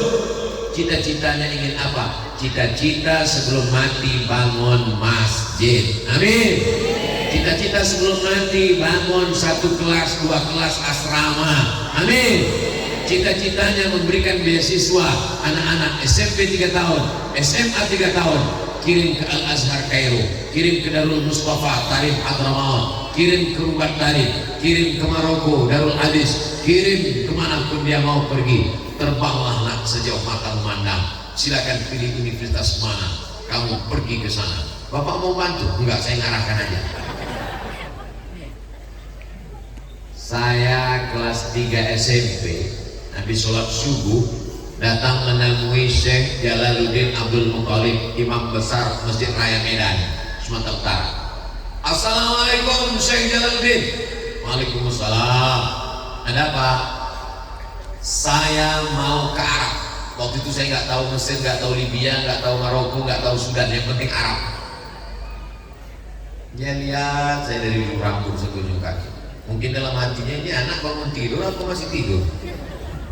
Cita-citanya ingin apa? Cita-cita sebelum mati bangun masjid. Amin. Cita-cita sebelum mati bangun 1 kelas, 2 kelas asrama. Amin. Cita-citanya memberikan beasiswa anak-anak SMP 3 tahun, SMA 3 tahun, kirim ke Al-Azhar Kairo, kirim ke Darul Mustafa Tarif Hadramaut, kirim ke Rubat Tarif, kirim ke Maroko Darul Hadis, kirim kemanapun dia mau pergi. Terbanglah nak sejauh mata memandang. Silakan pilih universitas mana, kamu pergi ke sana. Bapak mau bantu? Enggak, saya ngarahkan aja. Saya kelas 3 SMP, habis sholat subuh datang menemui Syekh Jalaluddin Abdul Muthalib, imam besar Masjid Raya Medan, Sumatera Utara. Assalamualaikum Syekh Jalaluddin. Waalaikumsalam. Ada apa? Saya mau ke Arab. Waktu itu saya nggak tahu Mesir, nggak tahu Libya, nggak tahu Maroko, nggak tahu Sudan, yang penting Arab. Dia lihat saya dari ujung rambut segunung kaki. Mungkin dalam hatinya ini anak bangun tidur atau masih tidur.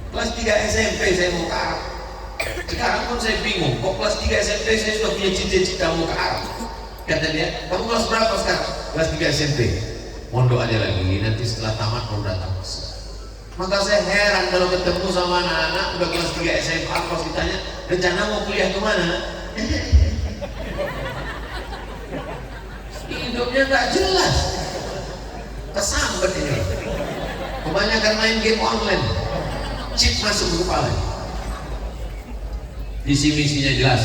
Kelas 3 SMP saya mau ke Arab. Sekarang pun saya bingung, kok kelas 3 SMP saya sudah punya cita-cita mau ke Arab. Kata dia, kamu kelas berapa sekarang? Kelas 3 SMP. Mondok aja lagi, nanti setelah tamat baru datang. Maka saya heran kalau ketemu sama anak-anak udah kelas 3 SMA, pas ditanya rencana mau kuliah kemana? Hidupnya nggak jelas, kesambet ini. Kebanyakan main game online, chip masuk ke kepala. Visi misinya jelas.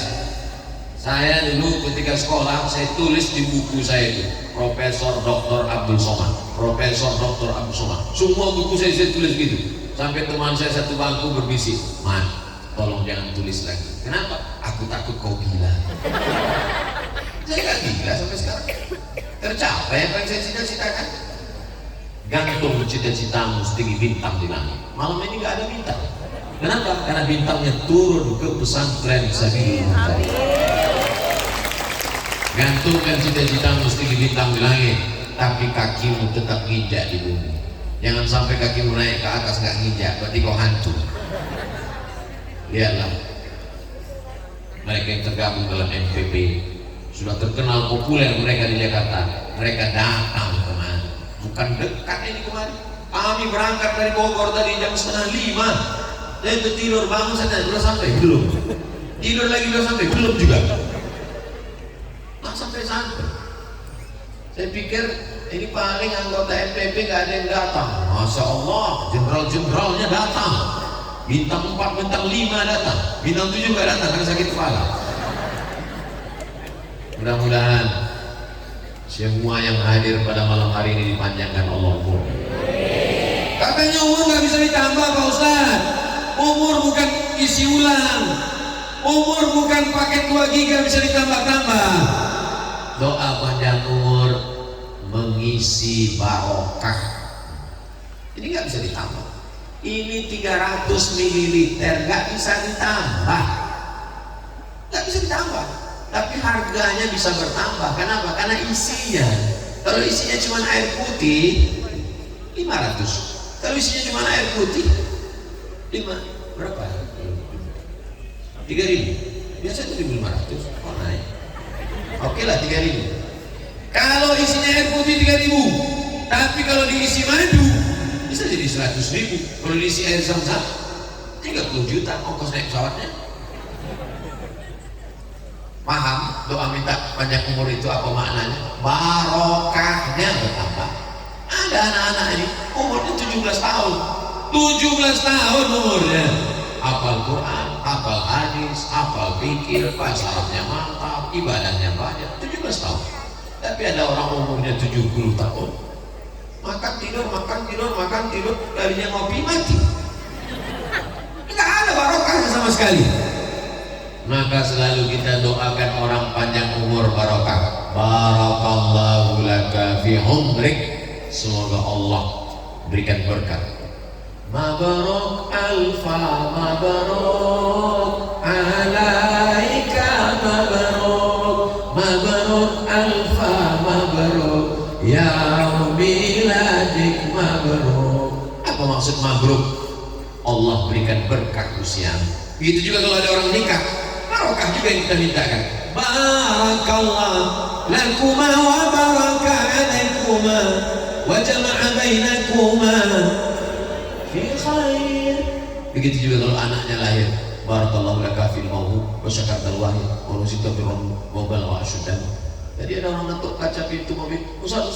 Saya dulu ketika sekolah saya tulis di buku saya itu Profesor Dr. Abdul Somad, Profesor Dr. Abdul Somad. Semua buku saya tulis gitu. Sampai teman saya satu bangku berbisik, "Man, tolong jangan tulis lagi." Kenapa? Aku takut kau gila. Saya nggak gila sampai sekarang. Tercapai apa yang saya cita-citakan. Gantung cita-citamu setinggi bintang di langit. Malam ini nggak ada bintang. Kenapa? Karena bintangnya turun ke pesantren Sabilullah. Gantungkan cita-citamu setinggi bintang di langit, tapi kakimu tetap nginjak di bumi. Jangan sampai kakimu naik ke atas nggak nginjak, berarti kau hantu. Lihatlah, mereka yang tergabung dalam MPP sudah terkenal populer mereka di Jakarta. Mereka datang kemari, bukan dekat ini kemari. Kami berangkat dari Bogor tadi jam 4:30. Saya tidur bangun, saya tanya, sudah sampai belum? Tidur lagi udah sampai, belum juga. Nggak sampai-sampai. Saya pikir ini paling anggota MPP nggak ada yang datang. Masya Allah, jenderal-jenderalnya datang. Bintang 4, bintang 5 datang. Bintang 7 nggak datang karena sakit kepala. Mudah-mudahan semua yang hadir pada malam hari ini dipanjangkan Allah umur. Katanya umur nggak bisa ditambah Pak Ustaz. Umur bukan isi ulang. Umur bukan paket 2 giga bisa ditambah-tambah. Doa panjang umur mengisi barokah. Ini nggak bisa ditambah. Ini 300 ml nggak bisa ditambah. Nggak bisa ditambah. Tapi harganya bisa bertambah. Kenapa? Karena isinya. Kalau isinya cuma air putih 500. Kalau isinya cuma air putih 5 berapa? 3.000. Biasa 1.500. Oh naik. Oke lah 3.000. Kalau isinya air putih 3.000. Tapi kalau diisi madu bisa jadi 100.000. Kalau diisi air zam-zam 30 juta ongkos naik pesawatnya. Paham doa minta panjang umur itu apa maknanya? Barokahnya bertambah. Ada anak-anak ini umurnya 17 tahun. 17 tahun umurnya. Hafal Quran, hafal hadis, hafal fikih, bahasa Arabnya mantap, ibadahnya banyak. 17 tahun. Tapi ada orang umurnya 70 tahun. Makan tidur, darinya ngopi mati. Enggak ada barokahnya sama sekali. Maka selalu kita doakan orang panjang umur barokah. Barakallahu laka fi umrik. Semoga Allah berikan berkah. Mabarok alfa mabarok alaika mabarok alfa mabarok ya miladik mabarok. Apa maksud mabruk? Allah berikan berkah usia. Begitu juga kalau ada orang nikah, barokah juga yang kita mintakan. Barakallah lakuma wa baraka alaikuma wa jama'a bainakuma fi khair. Begitu juga kalau anaknya lahir, barakallahu laka fil mawhub wa syakartal wahid wa rusita bil wa balagha asyuddan. Jadi ada orang ngetuk kaca pintu mobil, Ustaz,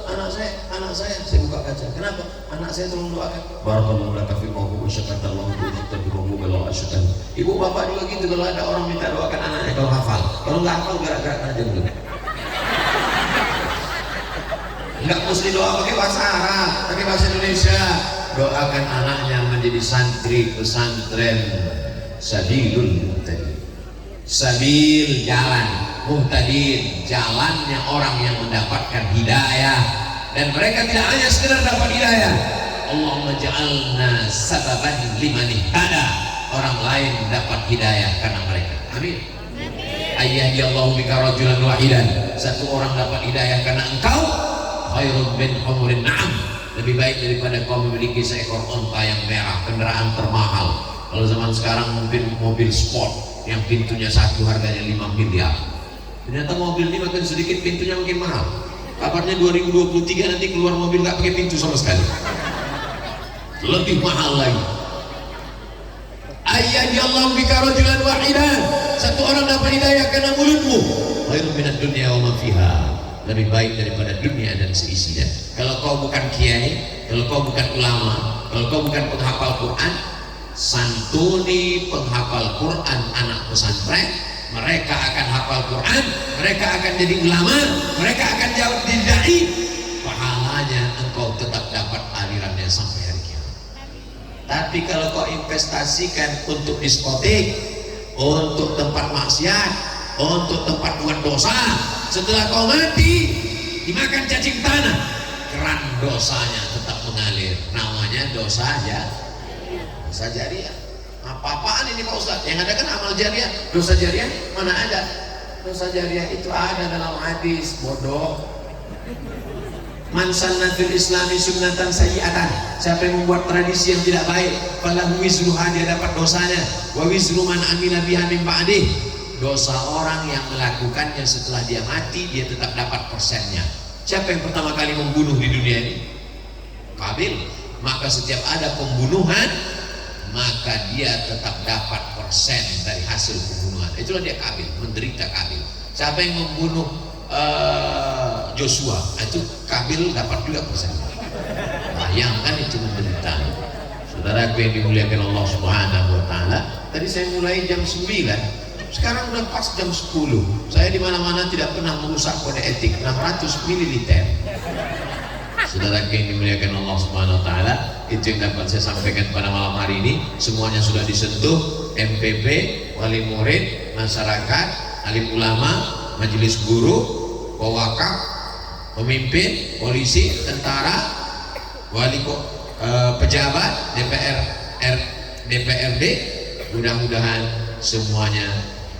anak saya buka kaca. Kenapa? Anak saya tolong doakan. Barakallahu laka fil mawhub wa syakartal wahid wa rusita bil wa balagha asyuddan. Ibu bapak juga gitu, kalau ada orang minta doakan anaknya kalau hafal. Kalau nggak hafal gerak-gerak aja dulu. Nggak mesti doa pakai bahasa Arab, pakai bahasa Indonesia. Doakan anaknya menjadi santri pesantren Sabilul Muhtadin. Sabil jalan, Muhtadin jalannya orang yang mendapatkan hidayah. Dan mereka tidak hanya sekedar dapat hidayah. Allahumma ja'alna sababan liman ihtada. Orang lain dapat hidayah karena mereka. Amin. Ayyadiyallahu bika rajulan wahidan. Satu orang dapat hidayah karena engkau, khairun min humurin na'am. Lebih baik daripada kau memiliki seekor unta yang merah, kendaraan termahal. Kalau zaman sekarang mungkin mobil sport yang pintunya satu harganya 5 miliar. Ternyata mobil ini makin sedikit pintunya makin mahal. Kabarnya 2023 nanti keluar mobil nggak pakai pintu sama sekali. Lebih mahal lagi. Ayyadiyallahu bika rajulan wahidan. Satu orang dapat hidayah karena mulutmu. Khairun minad dunya wa ma fiha. Lebih baik daripada dunia dan seisinya. Kalau kau bukan kiai, kalau kau bukan ulama, kalau kau bukan penghafal Quran, santuni penghafal Quran anak pesantren. Mereka akan hafal Quran, mereka akan jadi ulama, mereka akan jawab jadi dai. Pahalanya engkau tetap dapat alirannya sampai hari kiamat. Tapi kalau kau investasikan untuk diskotik, untuk tempat maksiat, untuk tempat buat dosa, setelah kau mati dimakan cacing tanah, keran dosanya tetap mengalir. Namanya dosa aja, dosa jariah. Apa-apaan ini Pak Ustaz? Yang ada kan amal jariah. Dosa jariah mana ada? Dosa jariah itu ada dalam hadis. Bodoh. Man sanna fil islami sunnatan sayyi'atan. Siapa yang membuat tradisi yang tidak baik, falahu wizruha, dia dapat dosanya. Wa wizru man amila biha min ba'dih. Dosa orang yang melakukannya setelah dia mati, dia tetap dapat persennya. Siapa yang pertama kali membunuh di dunia ini? Qabil. Maka setiap ada pembunuhan, maka dia tetap dapat persen dari hasil pembunuhan. Itulah dia Kabil, menderita Kabil. Siapa yang membunuh Joshua, itu Kabil dapat juga persen. Bayangkan itu menderita. Saudaraku yang dimuliakan Allah Subhanahu wa taala, tadi saya mulai jam 9, sekarang udah pas jam 10. Saya di mana-mana tidak pernah merusak kode etik 600 ml. Saudaraku yang dimuliakan Allah Subhanahu wa taala, itu yang dapat saya sampaikan pada malam hari ini. Semuanya sudah disentuh, MPP, wali murid, masyarakat, alim ulama, majelis guru, pewakaf, pemimpin, polisi, tentara, wali pejabat, DPRD, mudah-mudahan semuanya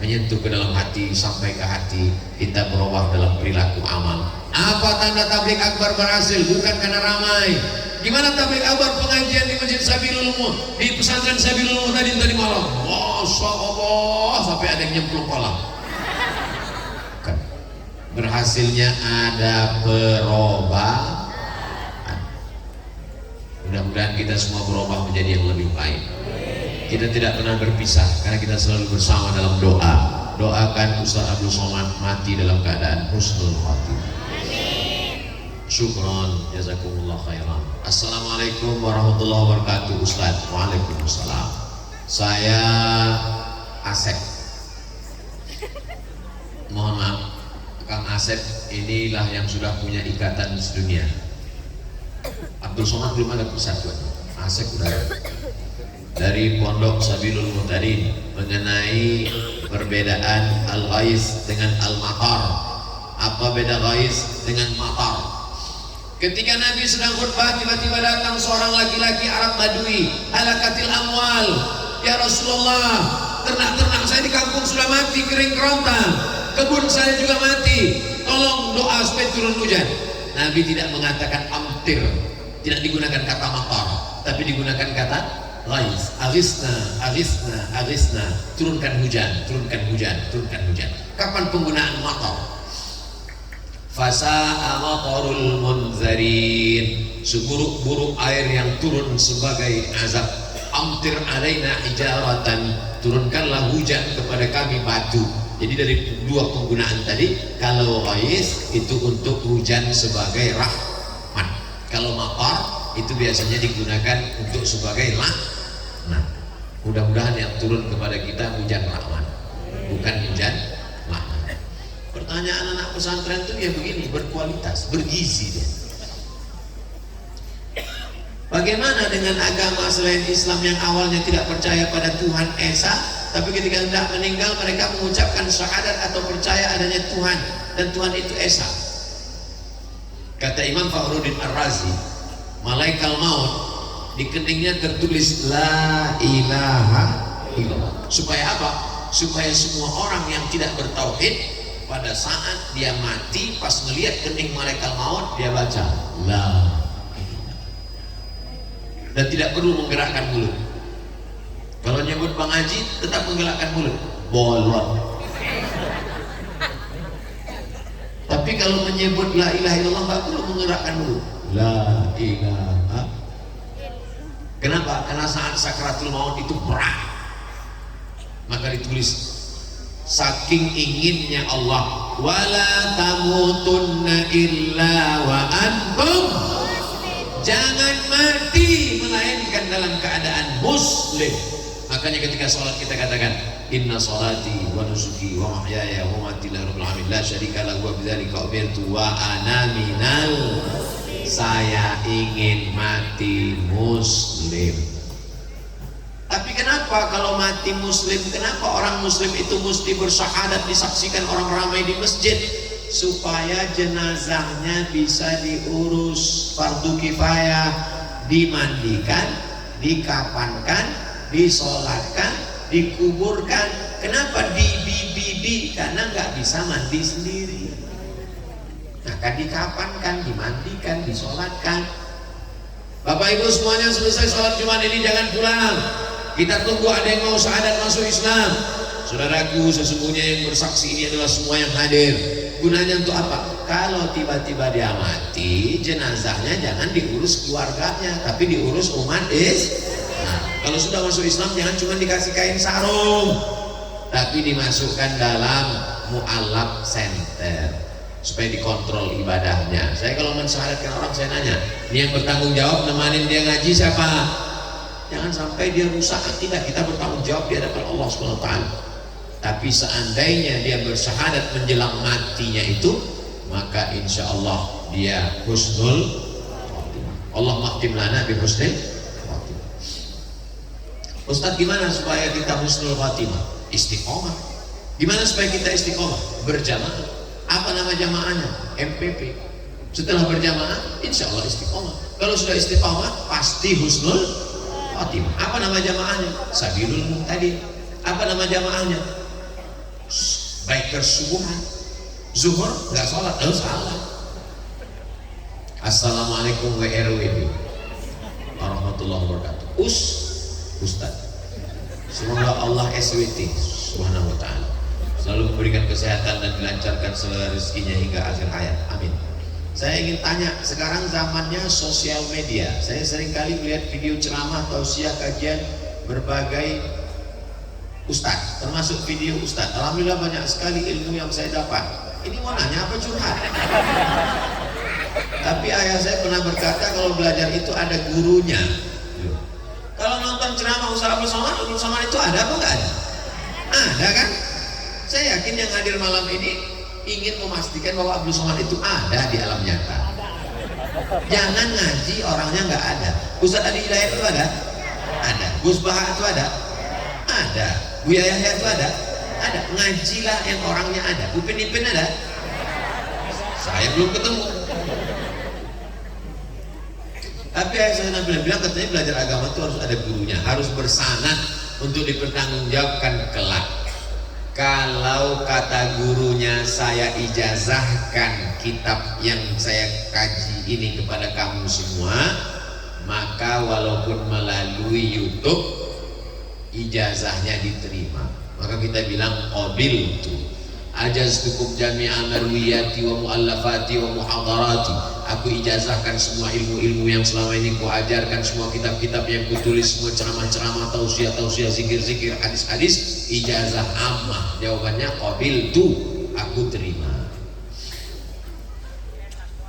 menyentuh ke dalam hati, sampai ke hati, kita berubah dalam perilaku amal. Apa tanda tabligh akbar berhasil? Bukan karena ramai. Gimana tabligh akbar pengajian di Masjid Sabilul Umum, di pesantren Sabilul Umum tadi malam? Masya Allah, sampai ada yang nyemplung kolam. Berhasilnya ada perubahan. Mudah-mudahan kita semua berubah menjadi yang lebih baik. Kita tidak pernah berpisah karena kita selalu bersama dalam doa. Doakan Ustaz Abdul Somad mati dalam keadaan husnul khatimah. Syukron, jazakumullah khairan. Assalamualaikum warahmatullahi wabarakatuh. Ustaz. Waalaikumsalam. Saya Asep. Mohon maaf, Kang Asep inilah yang sudah punya ikatan sedunia. Abdul Somad belum ada persatuan. Asep udah ada. Dari Pondok Sabilul Muhtadin mengenai perbedaan al-ghais dengan al-matar. Apa beda ghais dengan matar? Ketika Nabi sedang khutbah, tiba-tiba datang seorang laki-laki Arab Badui, halakatil amwal. Ya Rasulullah, ternak-ternak saya di kampung sudah mati, kering kerontang, kebun saya juga mati, tolong doa supaya turun hujan. Nabi tidak mengatakan amtir, tidak digunakan kata matar, tapi digunakan kata ghais. Aghisna, aghisna, aghisna, turunkan hujan, turunkan hujan, turunkan hujan. Kapan penggunaan matar? Fasa'a matarul munzarin, seburuk-buruk air yang turun sebagai azab. Amtir alaina hijaratan, turunkanlah hujan kepada kami batu. Jadi dari dua penggunaan tadi, kalau ghais itu untuk hujan sebagai rahmat, kalau matar itu biasanya digunakan untuk sebagai laknat. Mudah-mudahan yang turun kepada kita hujan rahmat, bukan hujan laknat. Pertanyaan anak pesantren itu ya begini, berkualitas, bergizi dia. Bagaimana dengan agama selain Islam yang awalnya tidak percaya pada Tuhan Esa, tapi ketika hendak meninggal mereka mengucapkan syahadat atau percaya adanya Tuhan, dan Tuhan itu Esa. Kata Imam Fakhruddin Ar-Razi, malaikat maut di keningnya tertulis la ilaha illallah. Supaya apa? Supaya semua orang yang tidak bertauhid pada saat dia mati, pas melihat kening malaikat maut, dia baca la, dan tidak perlu menggerakkan mulut. Kalau nyebut Bang Haji tetap menggerakkan mulut, bolot. Tapi kalau menyebut la ilaha illallah nggak perlu menggerakkan mulut, la ilaha. Kenapa? Karena saat sakratul maut itu berat, maka ditulis saking inginnya Allah, wala tamutunna illa wa antum, jangan mati melainkan dalam keadaan muslim. Makanya ketika sholat kita katakan inna sholati wa nusuki wa mahyaya wa mamati lillahi rabbil alamin la syarika lahu wa bidzalika umirtu wa ana minal, saya ingin mati muslim. Tapi kenapa kalau mati muslim, kenapa orang muslim itu mesti bersyahadat disaksikan orang ramai di masjid? Supaya jenazahnya bisa diurus, fardu kifayah, dimandikan, dikafankan, disolatkan, dikuburkan. Kenapa di? Karena nggak bisa mandi sendiri. Maka dikafankan, dimandikan, disolatkan. Bapak Ibu semuanya, selesai sholat Jumat ini jangan pulang. Kita tunggu ada yang mau syahadat masuk Islam. Saudaraku, sesungguhnya yang bersaksi ini adalah semua yang hadir. Gunanya untuk apa? Kalau tiba-tiba dia mati, jenazahnya jangan diurus keluarganya, tapi diurus umat Islam. Nah, Kalau sudah masuk Islam jangan cuma dikasih kain sarung, tapi dimasukkan dalam mu'alaf center supaya dikontrol ibadahnya. Saya kalau mensyahadatkan orang, saya nanya, ini yang bertanggung jawab nemanin dia ngaji siapa? Jangan sampai dia rusak akidah. Kita bertanggung jawab di hadapan Allah SWT. Tapi seandainya dia bersyahadat menjelang matinya itu, maka insya Allah dia husnul khatimah. Allah mahtim lana bi husnul khatimah. Ustaz, gimana supaya kita husnul khatimah? Istiqomah. Gimana supaya kita istiqomah? Berjamaah. Apa nama jamaahnya? MPP. Setelah berjamaah, insya Allah istiqomah. Kalau sudah istiqomah, pasti husnul khatimah. Apa nama jamaahnya? Sabilul Muhtadin. Apa nama jamaahnya? Bikers subuhan. Zuhur nggak sholat, salah. Assalamualaikum WRWB warahmatullahi wabarakatuh. Ustaz, semoga Allah SWT subhanahu wa ta'ala selalu memberikan kesehatan dan dilancarkan segala rezekinya hingga akhir hayat, amin. Saya ingin tanya, sekarang zamannya sosial media. Saya sering kali melihat video ceramah, tausiah, kajian berbagai ustaz, termasuk video ustaz. Alhamdulillah banyak sekali ilmu yang saya dapat. Ini mau nanya apa curhat? Tapi ayah saya pernah berkata kalau belajar itu ada gurunya. Kalau nonton ceramah Ustaz Abdul Somad itu ada apa enggak ada? Ada kan? Saya yakin yang hadir malam ini ingin memastikan bahwa Abdul Somad itu ada di alam nyata. Jangan ngaji orangnya nggak ada. Ustaz Adi Hidayat itu ada? Ada. Gus Baha itu ada? Ada. Buya Yahya itu ada? Ada. Ngajilah yang orangnya ada. Upin Ipin ada? Saya belum ketemu. Tapi saya bilang katanya belajar agama itu harus ada gurunya, harus bersanad untuk dipertanggungjawabkan kelak. Kalau kata gurunya, saya ijazahkan kitab yang saya kaji ini kepada kamu semua, maka walaupun melalui YouTube ijazahnya diterima. Maka kita bilang qabil itu ajaztukum jami'a marwiyati wa mu'allafati wa muhadarati. Aku ijazahkan semua ilmu-ilmu yang selama ini ku ajarkan, semua kitab-kitab yang ku tulis, semua ceramah-ceramah, tausiah-tausiah, zikir-zikir, hadis-hadis, ijazah ammah. Jawabannya qabiltu, aku terima.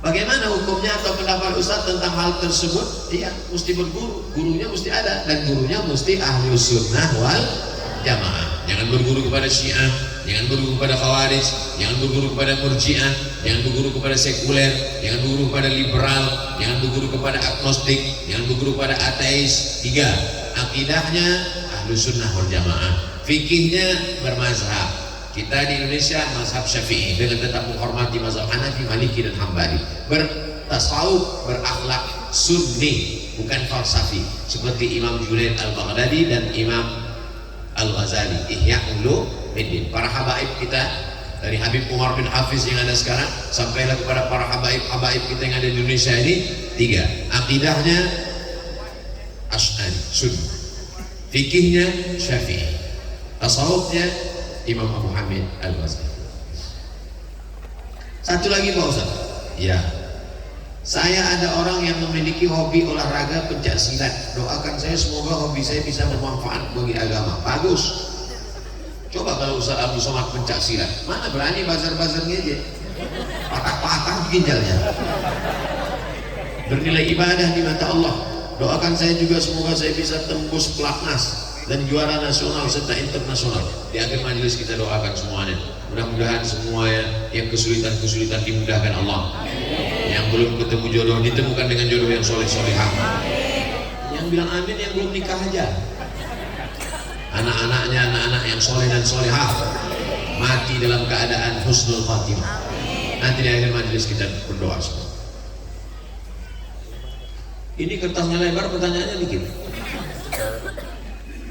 Bagaimana hukumnya atau pendapat Ustaz tentang hal tersebut? Iya, mesti berguru, gurunya mesti ada, dan gurunya mesti ahli sunnah wal jamaah. Jangan berguru kepada Syiah, jangan berguru kepada Khawarij, jangan berguru kepada Murji'ah, jangan berguru kepada sekuler, jangan berguru kepada liberal, jangan berguru kepada agnostik, jangan berguru kepada ateis. 3. Akidahnya ahli sunnah wal jamaah, fikihnya bermazhab. Kita di Indonesia mazhab Syafi'i dengan tetap menghormati mazhab Hanafi, Maliki dan Hambali. Bertasawuf, berakhlak sunni, bukan falsafi, seperti Imam Junaid al-Baghdadi dan Imam Al-Ghazali, Ihya Ulumuddin. Para habaib kita dari Habib Umar bin Hafiz yang ada sekarang sampailah kepada para habaib kita yang ada di Indonesia ini. 3. Akidahnya Asy'ari Sunni, fikihnya Syafi'i, tasawufnya Imam Abu Hamid Al-Ghazali. Satu lagi Pak Ustaz. Ya, saya ada orang yang memiliki hobi olahraga pencak silat. Doakan saya semoga hobi saya bisa bermanfaat bagi agama. Bagus. Coba kalau Ustaz Abdul Somad pencak silat, mana berani bazar-bazar ngejek, patah-patah ginjalnya. Bernilai ibadah di mata Allah. Doakan saya juga semoga saya bisa tembus pelatnas dan juara nasional serta internasional. Di akhir majelis kita doakan semuanya. Mudah-mudahan semua yang kesulitan-kesulitan dimudahkan Allah. Yang belum ketemu jodoh ditemukan dengan jodoh yang soleh-solehah. Yang bilang amin yang belum nikah aja. Anak-anaknya anak-anak yang soleh dan solehah mati dalam keadaan husnul khatimah. Nanti di akhir majelis kita berdoa semua. Ini kertasnya lebar, pertanyaannya dikit.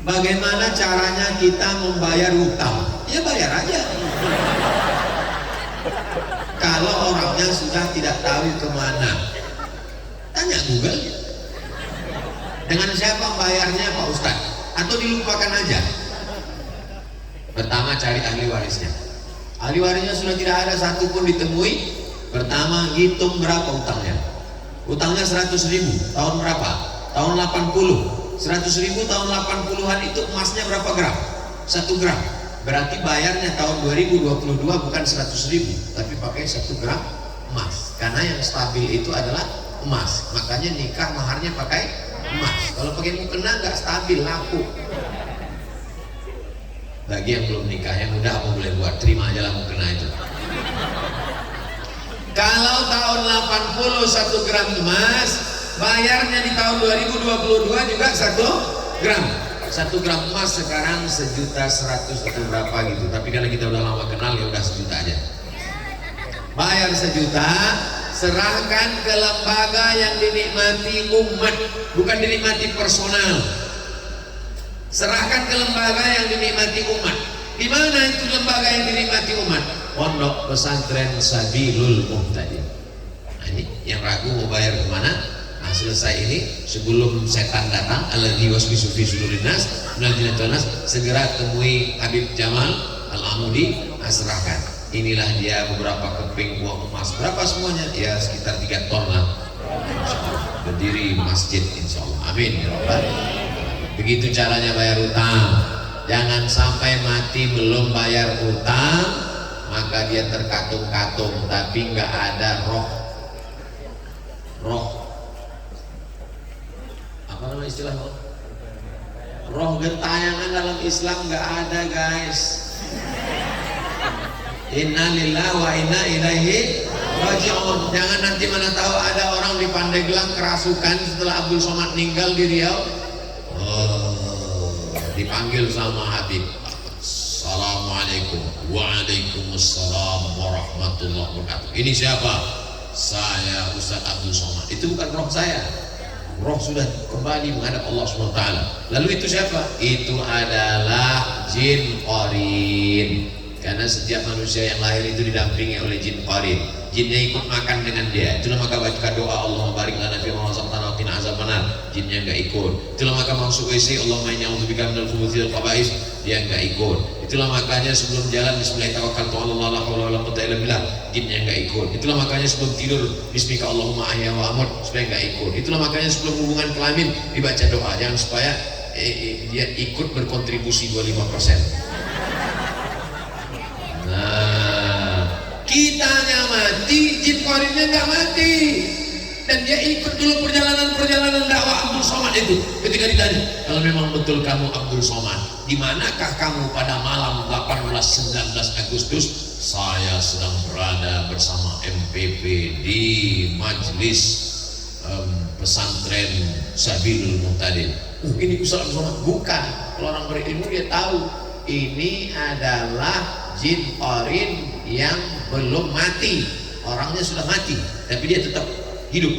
Bagaimana caranya kita membayar hutang? Ya bayar aja. Kalau orangnya sudah tidak tahu kemana, tanya Google. Dengan siapa bayarnya Pak Ustadz? Atau dilupakan aja? Pertama cari ahli warisnya. Ahli warisnya sudah tidak ada satupun ditemui. Pertama hitung berapa hutangnya. Hutangnya 100.000. Tahun berapa? Tahun 80. 100.000 tahun 80-an itu emasnya berapa gram? 1 gram. Berarti bayarnya tahun 2022 bukan 100.000 tapi pakai 1 gram emas, karena yang stabil itu adalah emas. Makanya nikah maharnya pakai emas. Kalau pakai mukena nggak stabil, laku. Bagi yang belum nikah, yang udah apa boleh buat, terima aja lah mukena itu. Kalau tahun 80 1 gram emas, bayarnya di tahun 2022 juga 1 gram. 1 gram emas sekarang 1.100.000 atau berapa gitu. Tapi karena kita udah lama kenal, ya udah 1 juta aja. Bayar 1 juta, serahkan ke lembaga yang dinikmati umat, bukan dinikmati personal. Serahkan ke lembaga yang dinikmati umat. Di mana itu lembaga yang dinikmati umat? Pondok Pesantren Sabilul Muhtadin. Nah, ini yang ragu mau bayar kemana? Nah, selesai ini sebelum setan datang, alladzi waswisu fi sudurin nas minal jinnati wan nas, segera temui Habib Jamal Al-Amudi, serahkan. Inilah dia beberapa keping uang emas. Berapa semuanya? Ya sekitar 3 ton lah. Berdiri masjid insyaallah. Amin ya rabbal. Begitu caranya bayar utang. Jangan sampai mati belum bayar utang, maka dia terkatung-katung tapi nggak ada roh apa nama istilah roh gentayangan dalam Islam nggak ada, guys. Inna lillahi wa inna ilaihi raji'un. Jangan nanti mana tahu ada orang di Pandeglang kerasukan setelah Abdul Somad meninggal di Riau. Dipanggil sama Habib, Assalamualaikum. Waalaikumsalam warahmatullahi wabarakatuh. Ini siapa? Saya Ustaz Abdul Somad. Itu bukan roh saya. Roh sudah kembali menghadap Allah SWT. Lalu itu siapa? Itu adalah jin qarin. Karena setiap manusia yang lahir itu didampingi oleh jin qarin. Jinnya ikut makan dengan dia. Itulah maka baca doa Allahumma barik lana fi ma razaqtana wa qina azabannar. Jinnya enggak ikut. Itulah maka masuk WC Allahumma inni a'udzubika minal khubuthi wal khaba'is. Dia enggak ikut. Itulah makanya sebelum jalan bismillah tawakkaltu 'ala Allah la haula wala quwwata illa billah. Jinnya enggak ikut. Itulah makanya sebelum tidur bismika Allahumma ahya wa amut, supaya enggak ikut. Itulah makanya sebelum hubungan kelamin dibaca doa jangan supaya dia ikut berkontribusi 25%. Nah, kitanya mati, jin qarinnya nggak mati, dan dia ikut dulu perjalanan dakwah Abdul Somad itu. Ketika ditanya, kalau memang betul kamu Abdul Somad, di manakah kamu pada malam 18-19 Agustus? Saya sedang berada bersama MPP di majelis pesantren Sabilul Muhtadin. Ini Ustaz Abdul Somad? Bukan. Kalau orang berilmu dia tahu ini adalah jin qarin yang belum mati, orangnya sudah mati tapi dia tetap hidup.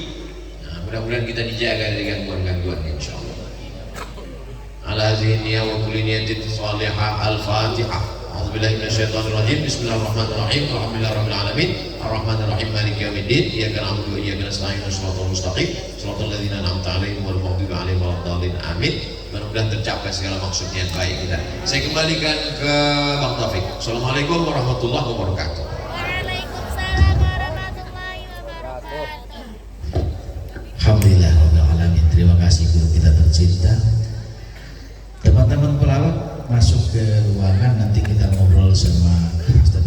Nah, mudah-mudahan kita dijaga dari gangguan-gangguan insyaallah. Ala hadhihi wa kulli niyatin salihah. Al-Fatihah. A'udzubillahi minasyaitonir rajim. Bismillahirrahmanirrahim. Alhamdulillahirabbil alamin. Arrahmanir rahim maliki yaumiddin. Iyyaka na'budu wa iyyaka nasta'in. Shiratal mustaqim. Shiratal ladzina an'amta 'alaihim ghairil maghdubi 'alaihim waladdallin. Amin. Mudah-mudahan tercapai segala maksud niat baik kita. Saya kembalikan ke Bang Taufik. Assalamualaikum warahmatullahi wabarakatuh. Waalaikumsalam warahmatullahi wabarakatuh. Alhamdulillah rabbil alamin. Terima kasih guru kita tercinta. Teman-teman pelawak masuk ke ruangan, nanti kita ngobrol sama Ustaz